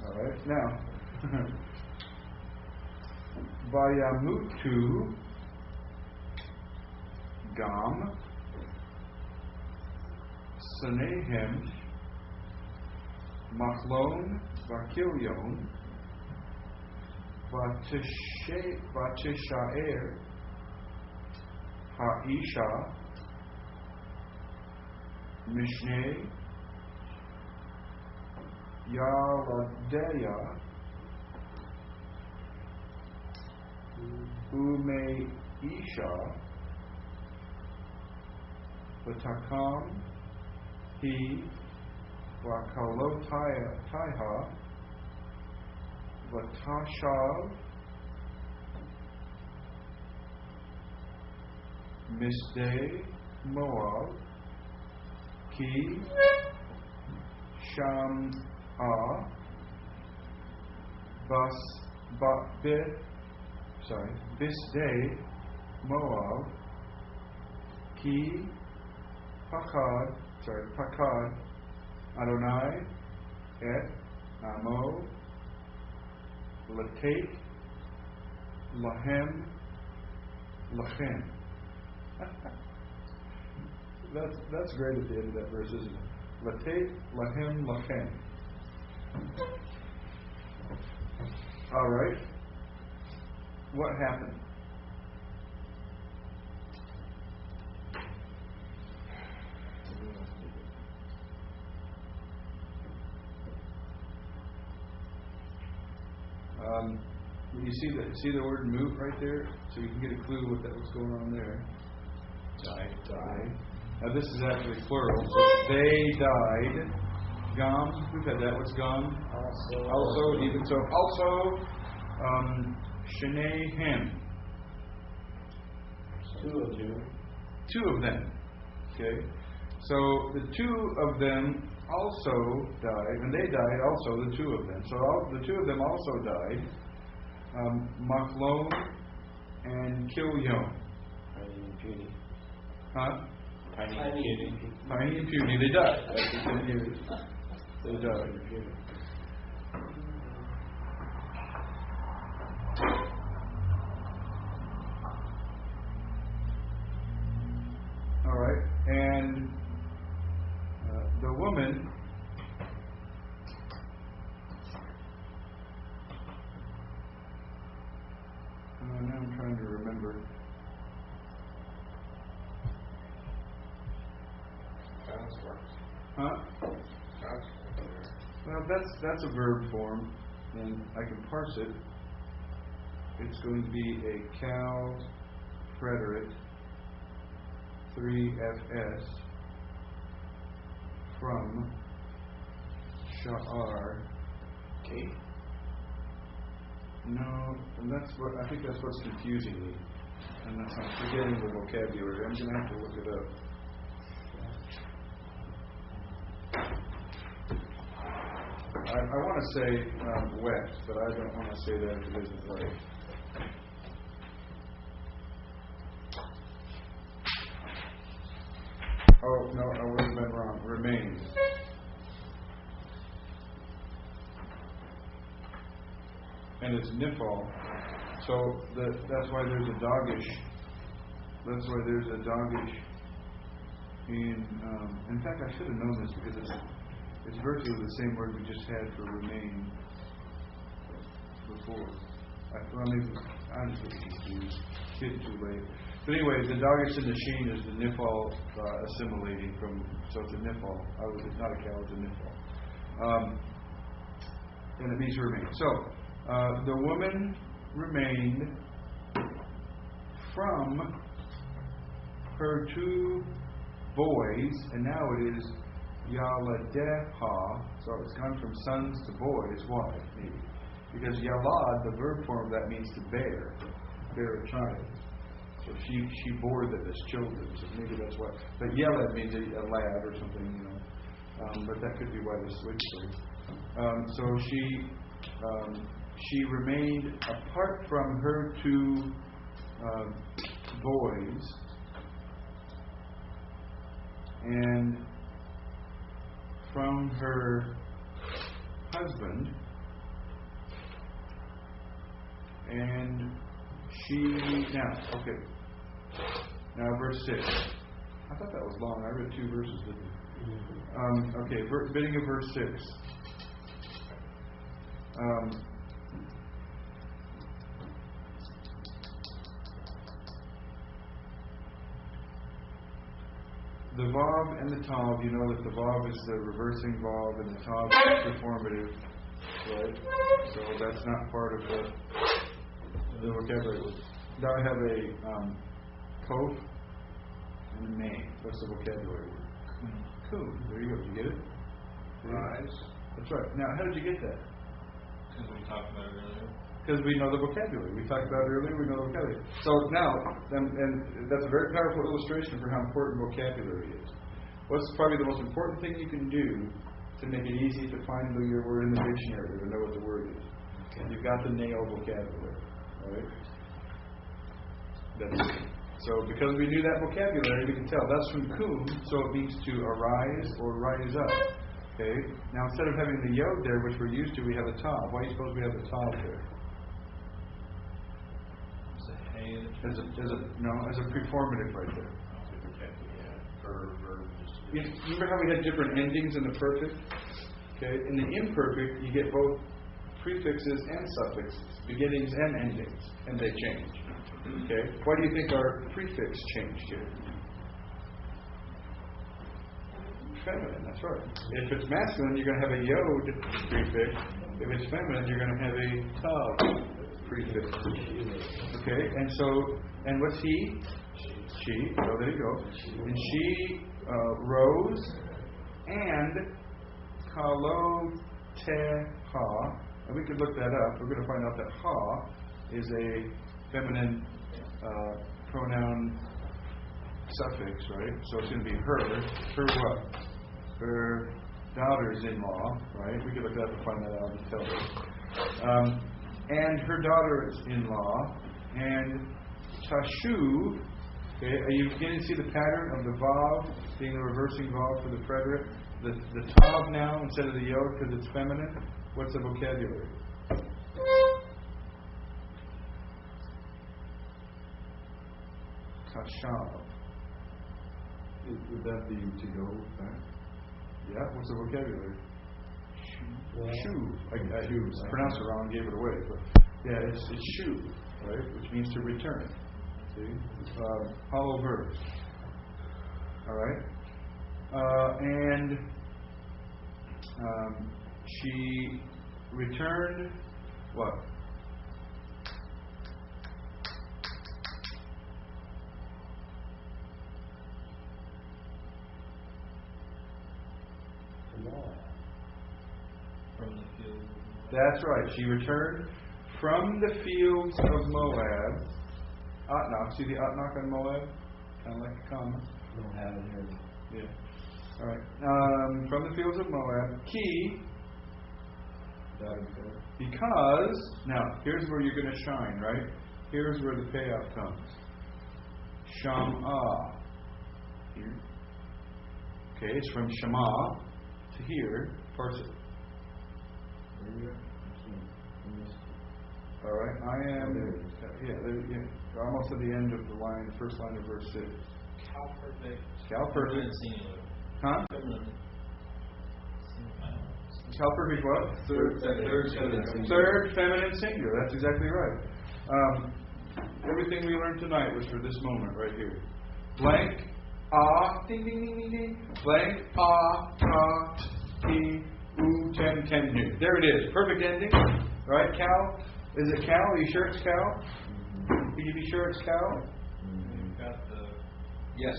All right. Now, Vayamutu Gam Sanehem Machlon Vakilyon Vatishaer Ha'isha Mishneh Yaladeya Ume Isha Vatakam He Vakalotaiha Vatashav Misday Moab Ki Sham Bisday Moab Ki Pakad Adonai Et Amo Latate Lahem Lachem. That's great at the end of that verse, isn't it? Latate Lahem Lachem. All right. What happened? You see the word moot right there? So you can get a clue what's going on there. Died. Now this is actually plural. So they died. Gam, we've had that. What's gam? Also, even so. Also, Shnehem. Two of them. Okay. So the two of them also died, and they died also, the two of them. So the two of them also died. Machlon and Kilyon. Huh? Tiny and Puny. They died. After 10 years. They died. All right. And the woman now I'm trying to remember. Huh? Well, that's a verb form, and I can parse it. It's going to be a cow preterite 3fs from Sha'ar. Okay. No, and I think that's what's confusing me. And I'm forgetting the vocabulary. I'm going to have to look it up. I want to say wet, but I don't want to say that if it isn't right. Oh, no, I would have been wrong. Remains. And it's nifal. So that's why there's a dogish. That's why there's a dogish in fact, I should have known this because it's virtually the same word we just had for remain before. I'm just getting confused. It's getting too late. But anyway, the dogish and the sheen is the nifal assimilating from, so it's a nifal. It's not a cow, it's a nifal. And it means remain. So, the woman remained from her two boys, and now it is Yaladeha, so it's gone from sons to boys. Why? Maybe. Because Yalad, the verb form of that means to bear a child. So she bore them as children, so maybe that's why. But Yalad means a lad or something, but that could be why the switch there. So she remained apart from her two boys and from her husband, and now verse 6. I thought that was long. I read 2 verses, didn't I? Okay, beginning of verse 6. The vav and the tav, you know that the vav is the reversing vav and the tav is performative, right? So that's not part of the vocabulary. Now I have a kof and a may. What's the vocabulary word? Cool. There you go. Did you get it? Rise. That's right. Now, how did you get that? Because we talked about it earlier. Because we know the vocabulary. We talked about it earlier, we know the vocabulary. So now, and that's a very powerful illustration for how important vocabulary is. What's probably the most important thing you can do to make it easy to find your word in the dictionary, to know what the word is? Okay. You've got the nail vocabulary, right? So because we knew that vocabulary, we can tell that's from kum, so it means to arise or rise up. Okay. Now instead of having the yod there, which we're used to, we have a tav. Why do you suppose we have the tav there? As a preformative right there. You remember how we had different endings in the perfect? Okay. In the imperfect, you get both prefixes and suffixes, beginnings and endings, and they change. Okay. Why do you think our prefix changed here? Feminine, that's right. If it's masculine, you're going to have a yod prefix. If it's feminine, you're going to have a tav prefix. Okay, and what's he? She. Oh, there you go. And she rose and kaloteha. And we could look that up. We're going to find out that ha is a feminine pronoun suffix, right? So it's going to be her. Her what? Her daughters-in-law, right? We could look that up and find that out and tell her. And her daughters-in-law, and tashuv. Okay, are you beginning to see the pattern of the vav being the reversing vav for the preterite? The tav now instead of the yod because it's feminine. What's the vocabulary? Tashav. Would that be to go back? Yeah, what's the vocabulary? Shuv. I pronounced it wrong, gave it away. But yeah, it's shuv, right? Which means to return. See? Hollow verbs. Alright? And she returned what? From the field. That's right. She returned from the fields of Moab. Atnach. See the Atnach on Moab? Kind of like a comma. Don't have it here. Yeah. All right. From the fields of Moab. Ki. Because. Now, here's where you're going to shine, right? Here's where the payoff comes. Sham'ah. Here. Okay, it's from Shema to here. Parse it. All right, I am. Yeah, almost at the end of the line, the first line of verse 6. Cal perfect. Cal perfect. Singular. Huh? Cal perfect what? Third feminine singular. That's exactly right. Everything we learned tonight was for this moment right here. Blank. Ding ding ding ding ding. Blank. Ta. Ti. Ten. There it is. Perfect ending. Right, Cal? Is it Cal? Are you sure it's Cal? Can you be sure it's Cal? You've got the... Yes.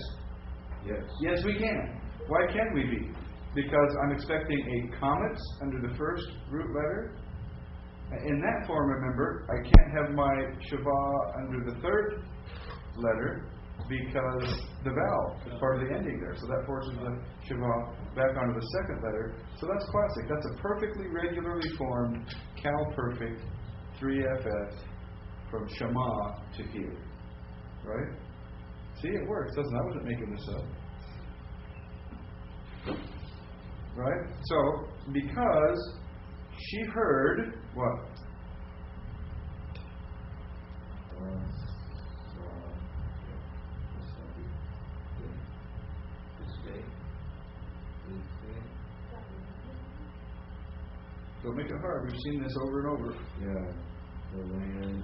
Yes, we can. Why can't we be? Because I'm expecting a comet under the first root letter. In that form, remember, I can't have my Shava under the third letter because the vowel is part of the ending there. So that forces the Shava back onto the second letter. So that's classic. That's a perfectly regularly formed Cal perfect 3FS from Shema to here. Right? See, it works, doesn't it? I wasn't making this up. Right? So, because she heard what? Don't make it hard. We've seen this over and over. Yeah. The land.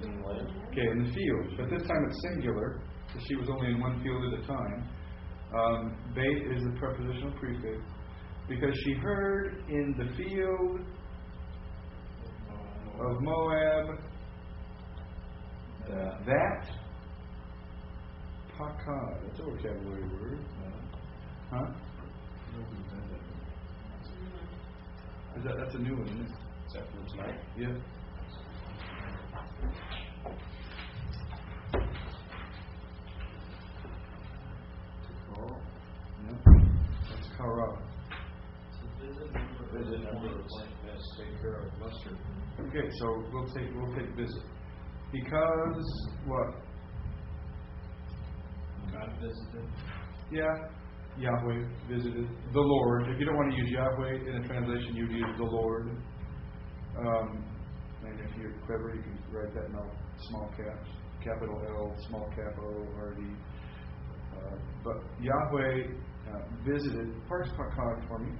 Okay, in the field. But this time it's singular, because she was only in one field at a time. Bait is the prepositional prefix. Because she heard in the field of Moab that pakad. That's a vocabulary word. Huh? That's a new one, isn't it? Is that from tonight? Yeah. No. That's kara. Visit number of let's take care of mustard. Okay, so we'll take visit. Because what? God visited. Yeah. Yahweh visited the Lord. If you don't want to use Yahweh in a translation, you use the Lord. And if you're clever, you can write that in all small caps, capital L, small cap O, R-D. But Yahweh visited. Parse pakad for me.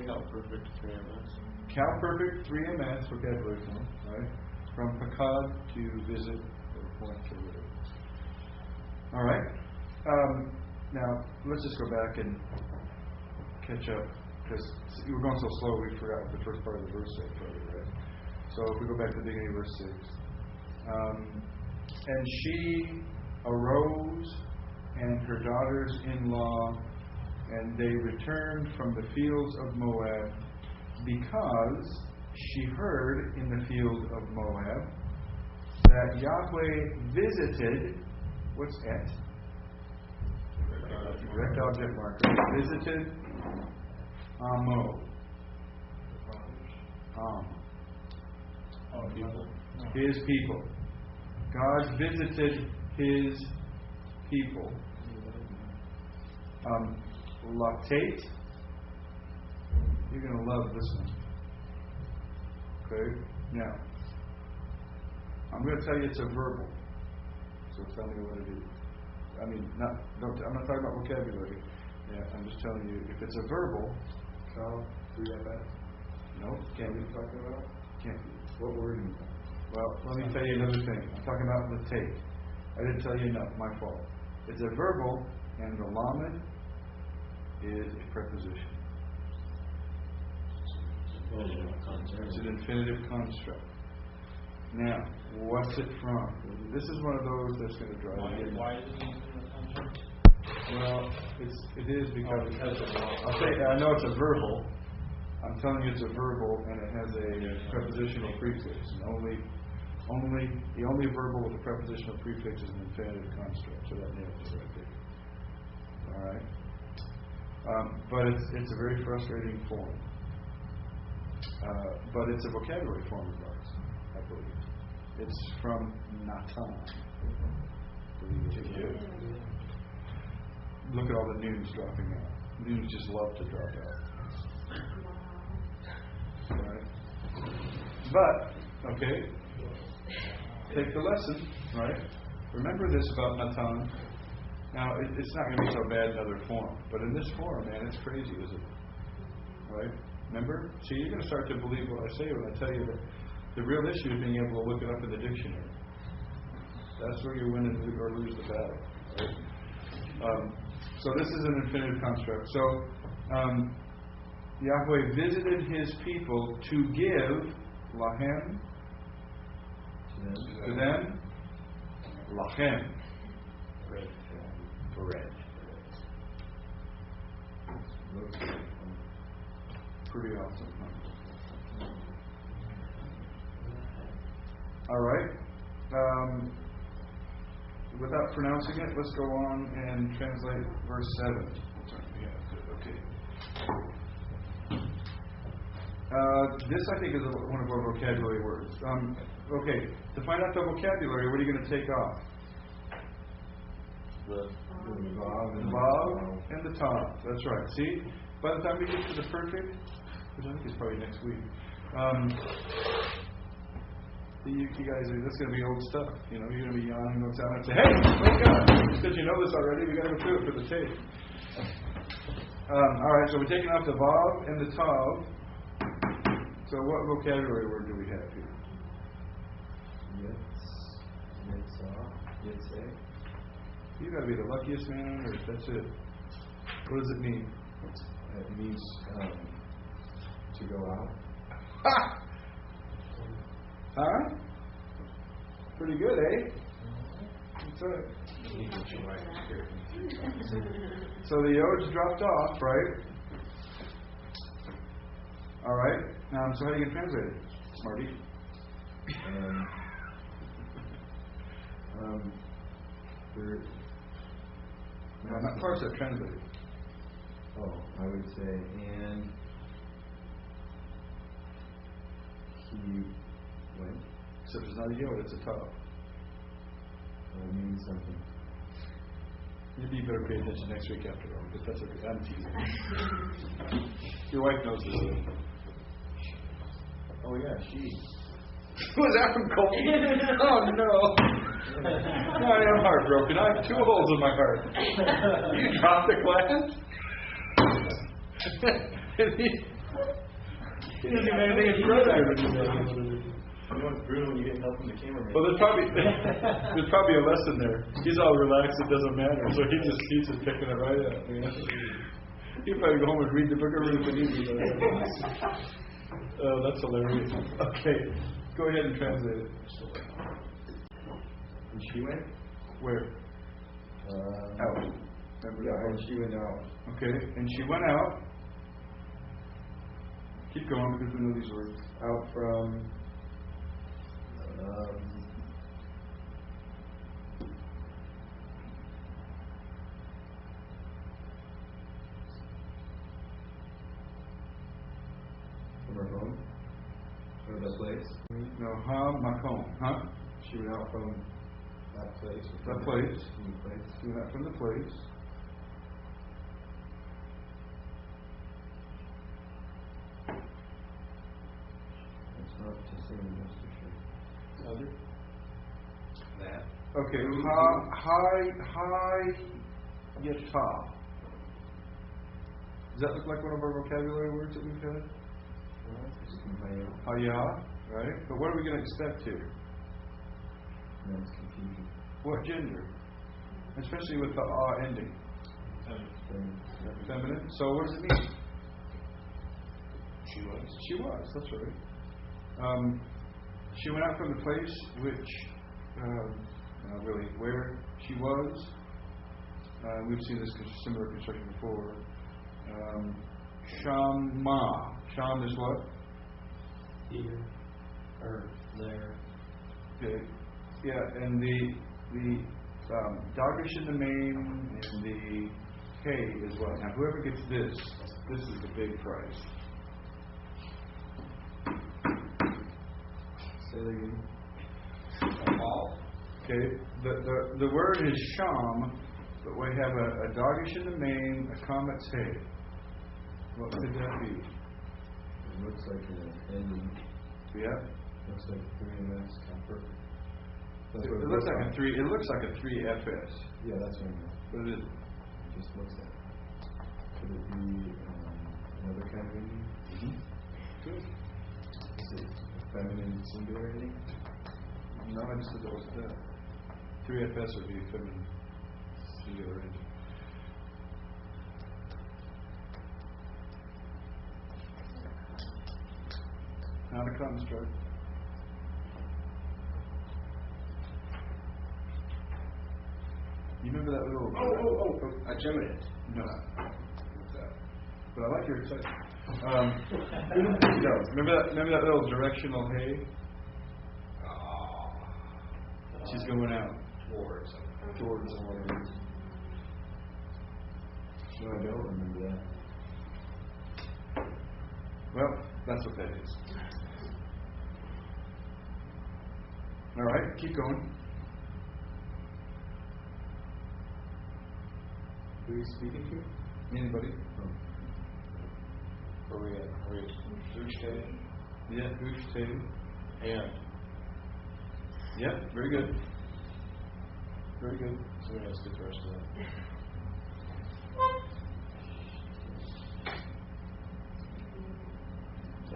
Cal perfect 3MS. Cal perfect 3MS vocabulary form, right? From pakad to visit or point to whatever. All right. Now let's just go back and catch up because we were going so slow we forgot what the first part of the verse said. Probably, right? So if we go back to the beginning of verse 6, and she arose and her daughters-in-law, and they returned from the fields of Moab, because she heard in the field of Moab that Yahweh visited, what's et? Direct object marker. Visited Amo. People. His people. God visited his people. Lactate. You're going to love this one. Okay? Now, I'm going to tell you it's a verbal. So tell me what it is. I mean, I'm not talking about vocabulary. Yeah, I'm just telling you, if it's a verbal, Cal, 3FS. no, can't be. Talking about? Can't be. What word is that? Well, let me tell you another thing. I'm talking about the take. I didn't tell you enough. My fault. It's a verbal, and the lamed is a preposition. It's an infinitive construct. Now, what's it from? This is one of those that's going to drive you. Why is it used in the contract? Well, it is because Because of I'll say I know it's a verbal. I'm telling you it's a verbal, and it has a prepositional prefix. And the only verbal with a prepositional prefix is an infinitive construct. So that nails it right there. All right. But it's a very frustrating form. But it's a vocabulary form of ours, I believe. It's from Natan. Look at all the news dropping out. News just love to drop out. Right? But, okay, take the lesson, right? Remember this about Natan. Now, it's not going to be so bad in other form, but in this form, man, it's crazy, isn't it? Right? Remember? See, you're going to start to believe what I say when I tell you that the real issue is being able to look it up in the dictionary. That's where you win or lose the battle. Right? So this is an infinitive construct. So Yahweh visited his people to give lahem to them lachem bread. Pretty awesome, huh? All right. Without pronouncing it, let's go on and translate verse 7. Yeah, good. Okay. This, I think, is one of our vocabulary words. Okay, to find out the vocabulary, what are you going to take off? The The bob and the top. That's right. See, by the time we get to the perfect, which I think is probably next week, you guys are, that's going to be old stuff. You know, you're going to be yawning notes out and say, "Hey, wake up!" Because you know this already. We got to go through it for the tape. All right, so we're taking off the bob and the top. So what vocabulary word do we have here? You got to be the luckiest man on earth. That's it. What does it mean? It means to go out. Ha! Huh? Pretty good, eh? That's right. So the O's dropped off, right? All right. So how are you going to translate it, Smarty? No, not parts that translated. Oh, I would say, and he went. Except it's not a yod, it's a tav. It means something. Maybe you better pay attention next week after all, but that's okay. I'm teasing. Your wife knows this. Oh yeah, she. Was that from Colton? Oh no! I am heartbroken. I have 2 holes in my heart. You dropped the glass? He doesn't even have anything in front of him. You know it's brutal when you get help from the cameraman. Well, there's probably a lesson there. He's all relaxed; it doesn't matter. So he's just picking it right up. You know? He'd probably go home and read the book of Ruth and easy. Oh, that's hilarious. Okay, go ahead and translate it. And she went? Where? Out. Remember Yeah, that and part? she went out. Okay, and she went out. Keep going because we know these words. Out from her home? Or the place? No, makom. Huh? She went out from that place. That place. From the place. She went out from the place. It's not to say just to show. Other? That. Okay, hi, yata. Does that look like one of our vocabulary words that we've had? Hayah, right? But what are we going to expect here? That's confusion. What gender? Especially with the ending. Feminine. So what does it mean? She was. She was, that's right. She went out from the place which, not really where she was. We've seen this similar construction before. Shama. Sham is what? Here. Or there. Okay. Yeah, and the Dagish in the main and the K is what? Now, whoever gets this is the big prize. Say that again. Paul. Okay, the word is Sham, but we have a Dagish in the main, a Kamet's Hey. What could that be? It looks like an ending. Yeah. Looks like 3MS copper. It looks like a 3. It looks like a 3FS, Yeah, that's what I meant. but it isn't. It just looks like it. Could it be another kind of ending? Good. Is it feminine singular ending? No, I just said that was that. 3FS would be feminine singular ending. Not a construct. You remember that little... A geminate. No. But I like your excitement. No, remember that little directional hey? She's going out. Towards. Towards the water. No, I don't remember that. Well, that's what that is. All right, keep going. Who are you speaking to? Anybody? Korea, Ushte, Yeah, Ushte. and Yeah, very good. Very good. someone else gets the rest of that.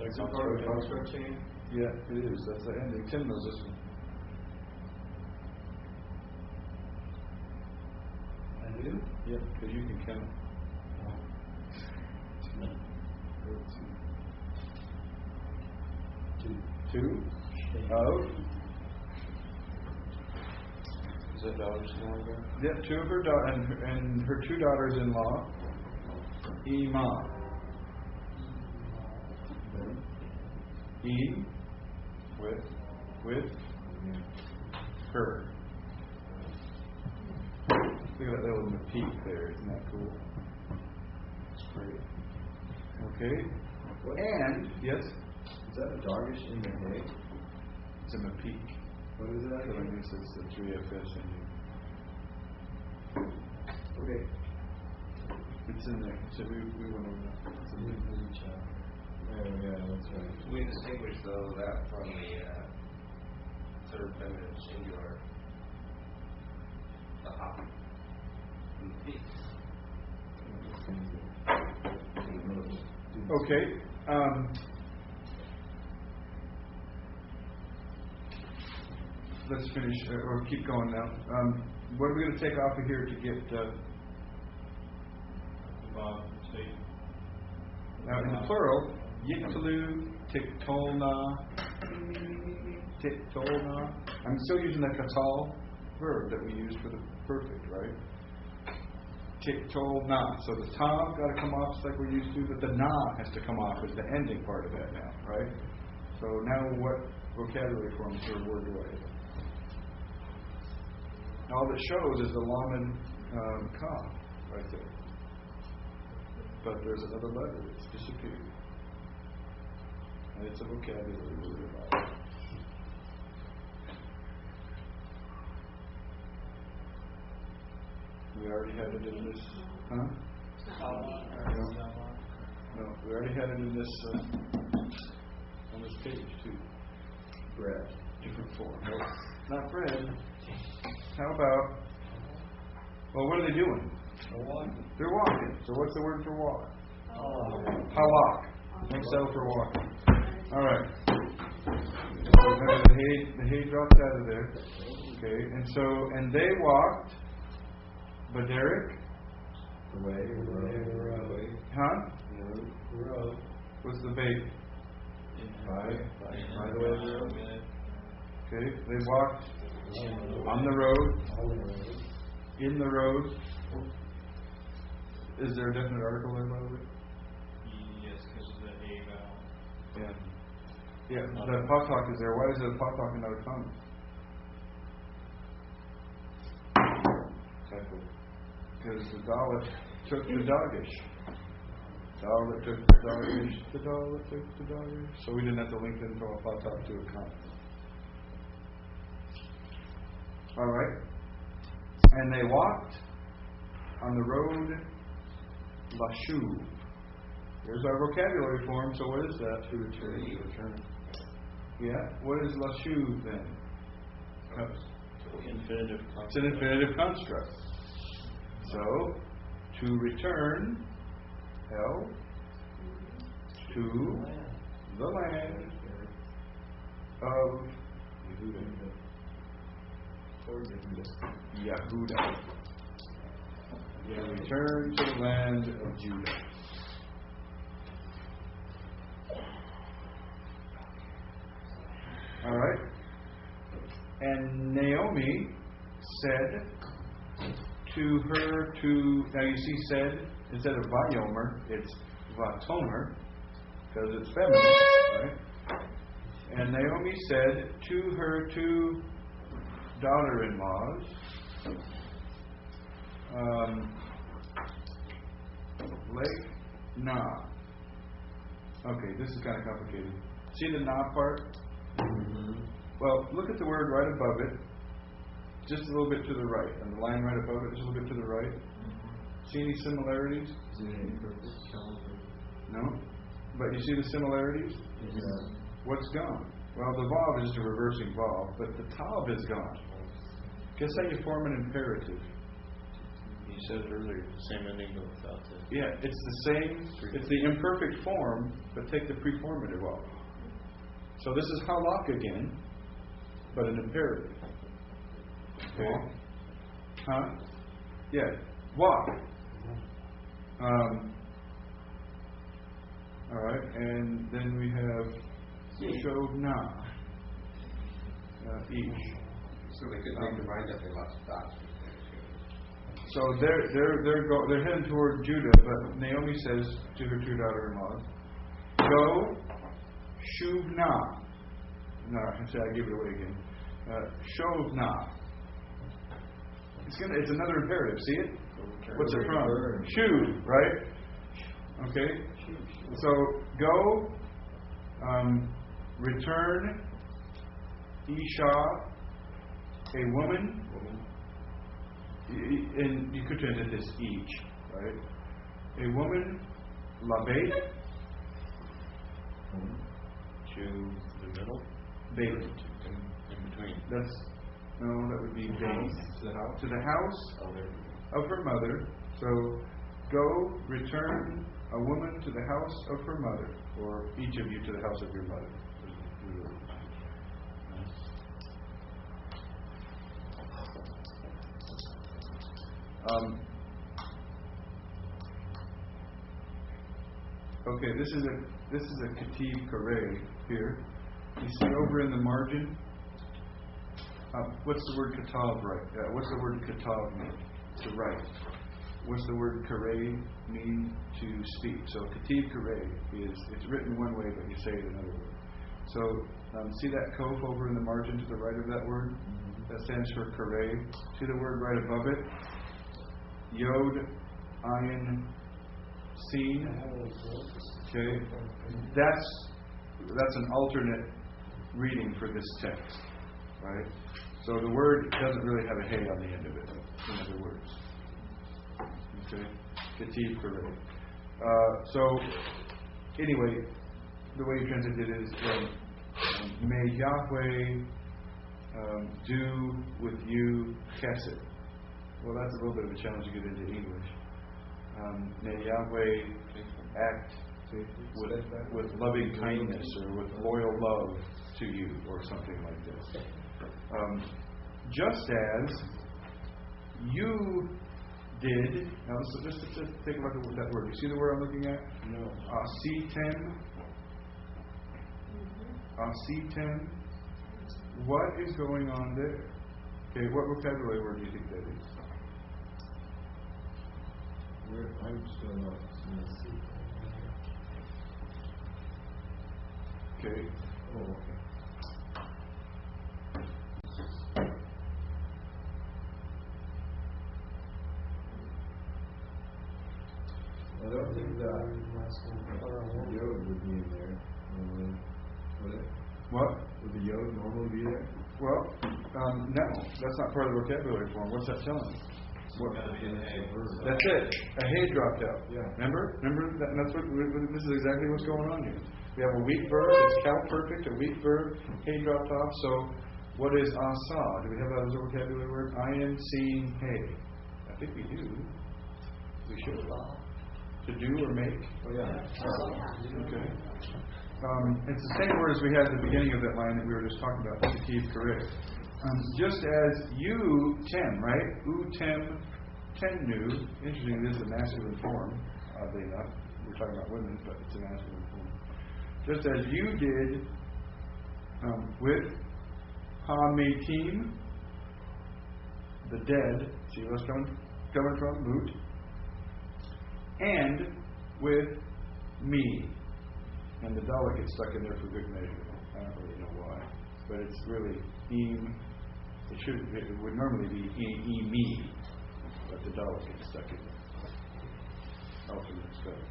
Is it part of the construct chain? Yeah, it is. That's the ending. Tim knows this one. I do? Yeah, because you can count. Two. Oh. Is that dollars in order? Yeah, two of her and her two daughters-in-law. Ima. E with her. Look at that little peak there. Isn't that cool? That's great. Okay. What? And yes, Is that a doggish in the hay? it's in the peak. What is that? So I guess it's the 3FS ending. Okay. It's in there. So we went over that. It's in there. Oh, yeah, that's right. We distinguish though that from the third feminine singular, the hop, and the peak. Okay. Let's finish or keep going now. What are we going to take off of here to get? Bob, say, Now in the plural, Yitlu, Tiktolna, Tiktolna. I'm still using the katal verb that we use for the perfect, right? Tiktolna. So the ta got to come off just like we used to, but the na has to come off as the ending part of that now, right? So now what vocabulary forms or word do I have? All that shows is the lamed ka right there. But there's another letter that's disappeared. And it's a vocabulary word about it. We already had it in this, huh? No, we already had it in this, on this page too. Bread. Different form. No, not bread. How about, well, what are they doing? They're walking. So what's the word for walk? Halak. Next L for walking. All right. So remember the hay dropped out of there. Okay, and they walked. Baderic. Away. Huh? What's the bait? By the way, Okay, they walked on the road. In the road. Is there a definite article there, by the way? yes, because of the A vowel. Yeah. Yeah, the potok is there. Why is it a potok and not a comma? Because the Dalit took the doggish. Dalit took the doggish. The Dalit took the doggish. So we didn't have to link it from a potok to a comma. All right. And they walked on the road Lashuv. There's our vocabulary form, so what is that? To return. Yeah, what is Lashuv then? Infinitive It's an infinitive construct. So, to return, hell, to the land of Yehuda. Yeah, return to the land of Judah. All right. And Naomi said to her, now you see said, instead of Vayomer, it's Vatomer, because it's feminine, right? And Naomi said to her two daughter-in-laws, Lake Na. Okay, this is kind of complicated. See the na part? Mm-hmm. Well, look at the word right above it, just a little bit to the right, and the line right above it, just a little bit to the right. See any similarities? Is it an imperfect shall? No? But you see the similarities? Yeah. What's gone? Well, the vav is just a reversing vav, but the tav is gone. Guess how you form an imperative? You said it earlier, the same ending but without the... Yeah, it's the same, it's the imperfect form, but take the preformative off. So this is halak again, but an imperative. Okay? Huh? Yeah, walk. Alright, and then we have shovna. Each. So they could make the mind up, they lost dots. So they're heading toward Judah, but Naomi says to her two daughter-in-laws, "Go, shuvna." No, actually, I give it away again. Shovna. It's another imperative. See it? What's it from? Shuv, right? Okay. So go, return, isha, a woman. And you could translate this each, right? A woman, labet, To the middle? bait. In between. That would be bait. To the house? To the house Oh, there we go. of her mother. So, go, return a woman to the house of her mother, or each of you to the house of your mother. Okay, this is a kativ kare here. You see over in the margin. What's the word katav right? What's the word katav mean? To write. What's the word kare mean? To speak. So kativ kare it's written one way, but you say it another way. So see that kof over in the margin to the right of that word? That stands for kare. See the word right above it? Yod, ayin, sin. Okay, that's an alternate reading for this text, right? So the word doesn't really have a hey on the end of it. In other words, okay, kativ kare. So anyway, the way you translate it is, may Yahweh do with you chesed. Well, that's a little bit of a challenge to get into English. May Yahweh act with loving kindness or with loyal love to you, or something like this. Just as you did. Now, just take a look at that word. You see the word I'm looking at? No. Asitem. What is going on there? Okay, what vocabulary word do you think that is? I'm still not seeing the seat. Okay. Oh, okay. I don't think that yod would be in there normally. Would it? What? Would the yod normally be there? Well, no, that's not part of the vocabulary form. What's that telling you? What? That's it. A hay dropped out. Yeah. Remember that, that's what this is exactly what's going on here. We have a weak verb. It's cal perfect. A weak verb. Hay dropped off. So, what is asa? Do we have that as a vocabulary word? Ayin, seen, hay. I think we do. We should. To do or make. Oh yeah. Okay. It's the same word as we had at the beginning of that line that we were just talking about, kativ kare. Just as you, tem, right? U-tem, tennu. Interesting, it is a masculine form, oddly enough. We're talking about women, but it's a masculine form. Just as you did with ha-metim, the dead. See what's coming from? Moot. And with me. And the Dalet gets stuck in there for good measure. I don't really know why. But it's really im. It would normally be me. But the Dalet gets stuck in there. Alternate stuff.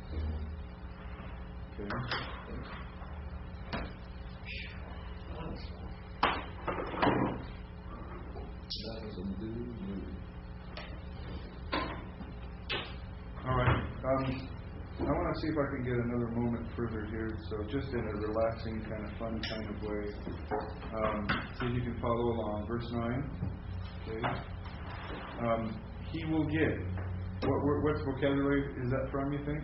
Okay. All right. I want to see if I can get another moment further here. So just in a relaxing, kind of fun kind of way. See if you can follow along. Verse 9. Okay. He will give. What's vocabulary is that from, you think?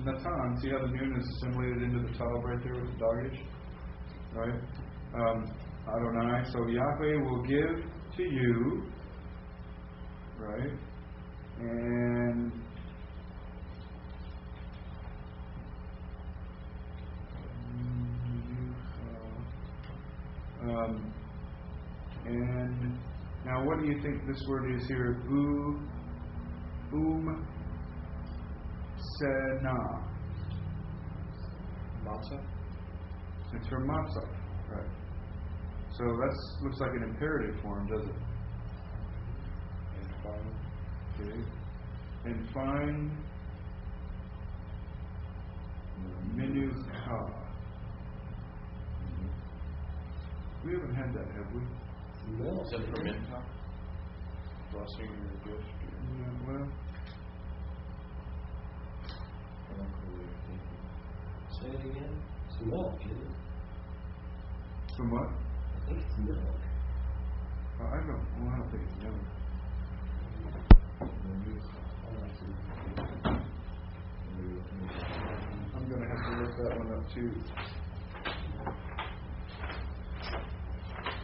Natan. See how the noon is assimilated into the tav right there with the doggage? Right? Adonai. So Yahweh will give to you. Right? And and now what do you think this word is here? Sena. Matzah? It's from matzah. Right. So that looks like an imperative form, does it? Okay. And find Minucha. We haven't had that, have we? No. Is that for Mincha? Blessing your gift? Yeah, well, Say it again. It's milk, isn't it? from what? I think it's milk. I don't think it's known. I'm going to have to look that one up too.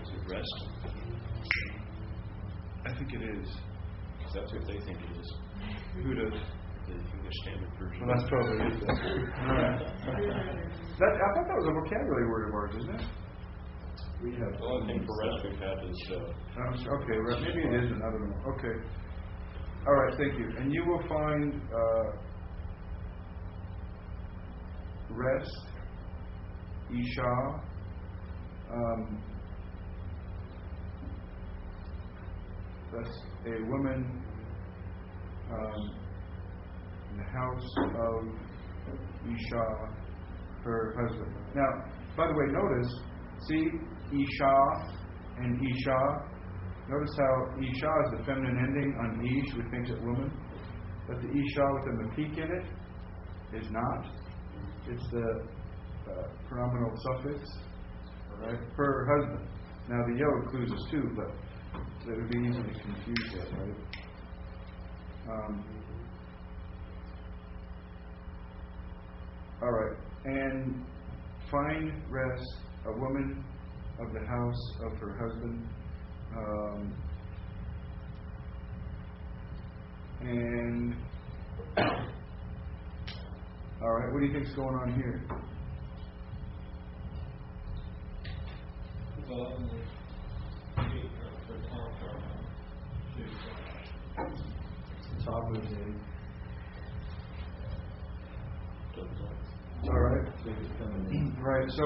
Is it rest? I think it is. Because that's what they think it is. Who does? The English Standard Version. Well, that's probably it. I thought that was a vocabulary word of ours, isn't it? We have. The only thing for rest we've had is. Okay, right. Maybe it isn't. I don't know. Okay. All right. Thank you. And you will find rest, Isha. That's a woman in the house of Isha, her husband. Now, by the way, notice, see Isha and Isha. Notice how Isha is the feminine ending on Ish, which makes it woman. But the Isha with the peak in it is not. It's the pronominal suffix, right? Her husband. Now the yod includes us too, but it would be easy to confuse that, right? All right. And find rest, a woman of the house of her husband. And all right, what do you think's going on here? All right. Right. So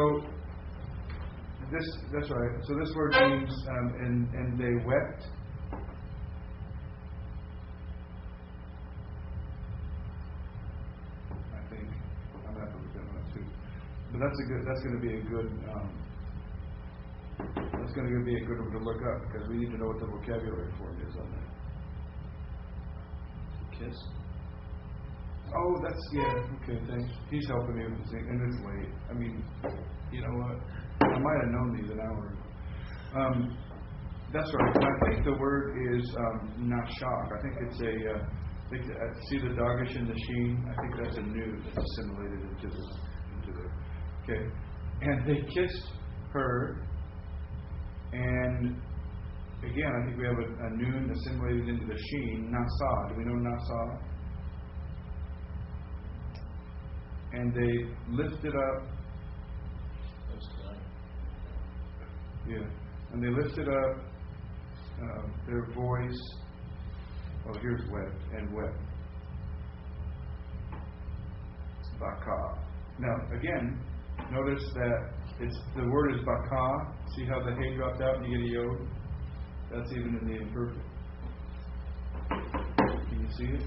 that's right. So this word means and they wept. I think I'm gonna have to look that one up too. But that's going to be a good one to look up because we need to know what the vocabulary for it is on that. Kiss? Oh, okay, thanks. He's helping me with this thing, and it's late. I mean, you know what? I might have known these an hour ago. That's right. I think the word is nashak. I think it's see the dogish and the sheen? I think that's a new that's assimilated into the okay. And they kissed her, and again, I think we have a noon assimilated into the sheen, nasa. Do we know nasa? And they lifted up. Yeah. And they lifted up their voice. Oh, here's wept and wept. Baka. Now, again, notice that the word is baka. See how the hay dropped out and you get a yod? That's even in the imperfect. Can you see it?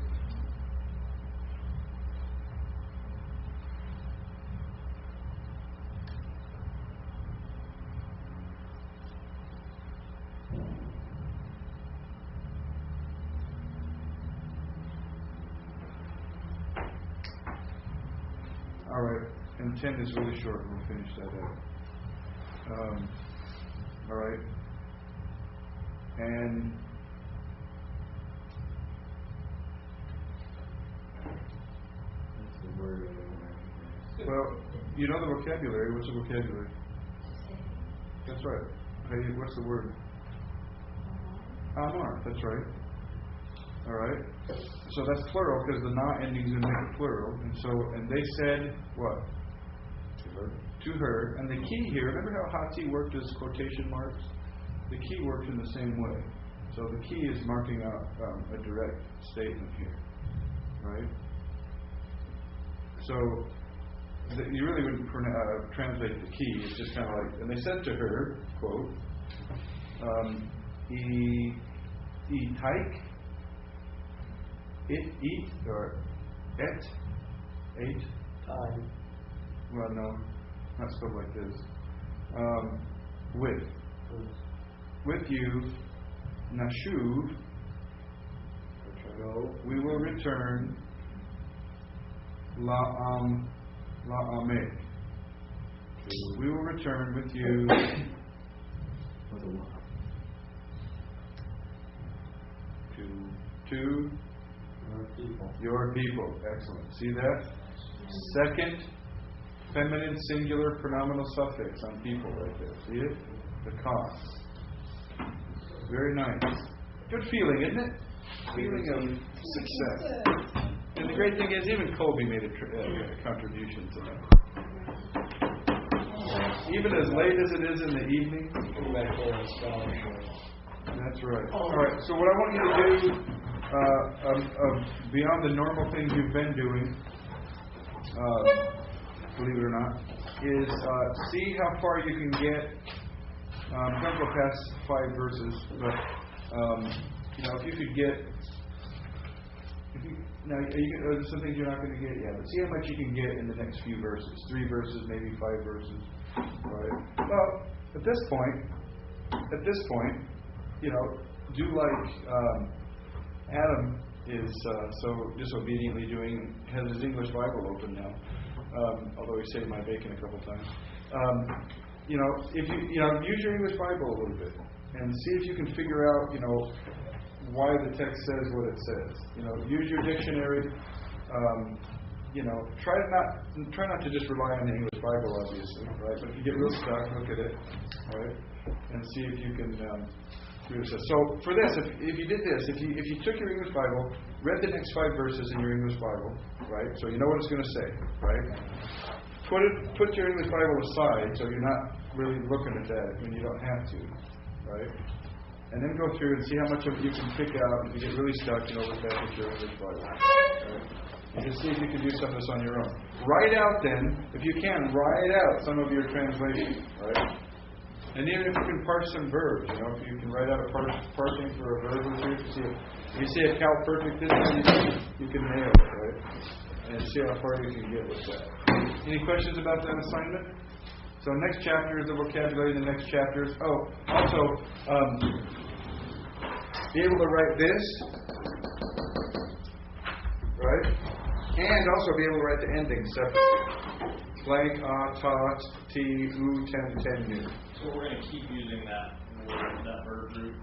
All right, and 10 is really short. We'll finish that up. All right, and That's the word of the well, you know the vocabulary. What's the vocabulary? That's right. Hey, what's the word? Amar. That's right. All right. So that's plural because the na endings are make it plural, and they said what? To her. And the key here. Remember how Hati worked as quotation marks? The key works in the same way. So the key is marking out a direct statement here, right? So you really wouldn't translate the key. It's just kind of like, and they said to her, quote, "E taik, it eat or et, ate." Time. Well, no, not spelled like this. With you, nashuv, we will return, la'ameh. We will return with you to your people. Excellent. See that? Second feminine singular pronominal suffix on people right there. See it? The ka. Very nice. Good feeling, isn't it? Feeling of success. And the great thing is, even Colby made a contribution to that. Even as late as it is in the evening. That's right. All right. So what I want you to do, beyond the normal things you've been doing, believe it or not, is see how far you can get. Don't go past 5 verses, but if you could get. There's some things you're not going to get yet, but see how much you can get in the next few verses. 3 verses, maybe 5 verses. Right? Well, at this point, do like Adam is so disobediently doing. Has his English Bible open now, although he saved my bacon a couple times. If you use your English Bible a little bit and see if you can figure out, why the text says what it says. Use your dictionary. Try not to just rely on the English Bible, obviously, right? But if you get real stuck, look at it, right, and see if you can. So for this, if you did this, if you took your English Bible, read the next 5 verses in your English Bible, right? So you know what it's going to say, right? Put your English Bible aside, so you're not really looking at that when you don't have to, right? And then go through and see how much of it you can pick out. If you get really stuck, look back at your English Bible. Right? And just see if you can do some of this on your own. Write out then, if you can, write out some of your translation, right? And even if you can parse some verbs, if you can write out a parsing for a verb or two, if you see a cal perfect in there, you can nail it, right? And see how far you can get with that. Any questions about that assignment? So next chapter is the vocabulary. The next chapters. Also, be able to write this, right? And also be able to write the endings separately. Blank, ta, t, u, ten, nu. So we're going to keep using that verb root.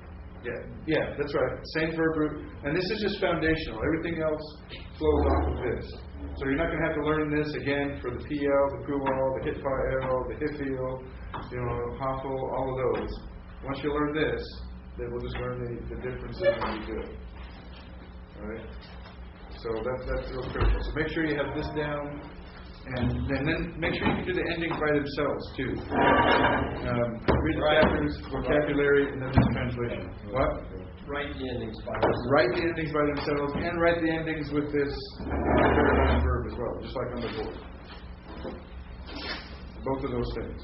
Yeah, that's right. Same verb root. And this is just foundational. Everything else flows off of this. So you're not going to have to learn this again for the PL, the PUL, the HIT-FIL, the HIFIL, HOFL, all of those. Once you learn this, then we'll just learn the differences when you do it. All right? So that's real critical. So make sure you have this down. And then make sure you can do the endings by themselves, too. Read the chapters, vocabulary, and then the translation. What? Write the endings by themselves. Write the endings by themselves, and write the endings with this verb as well, just like on the board. Both of those things.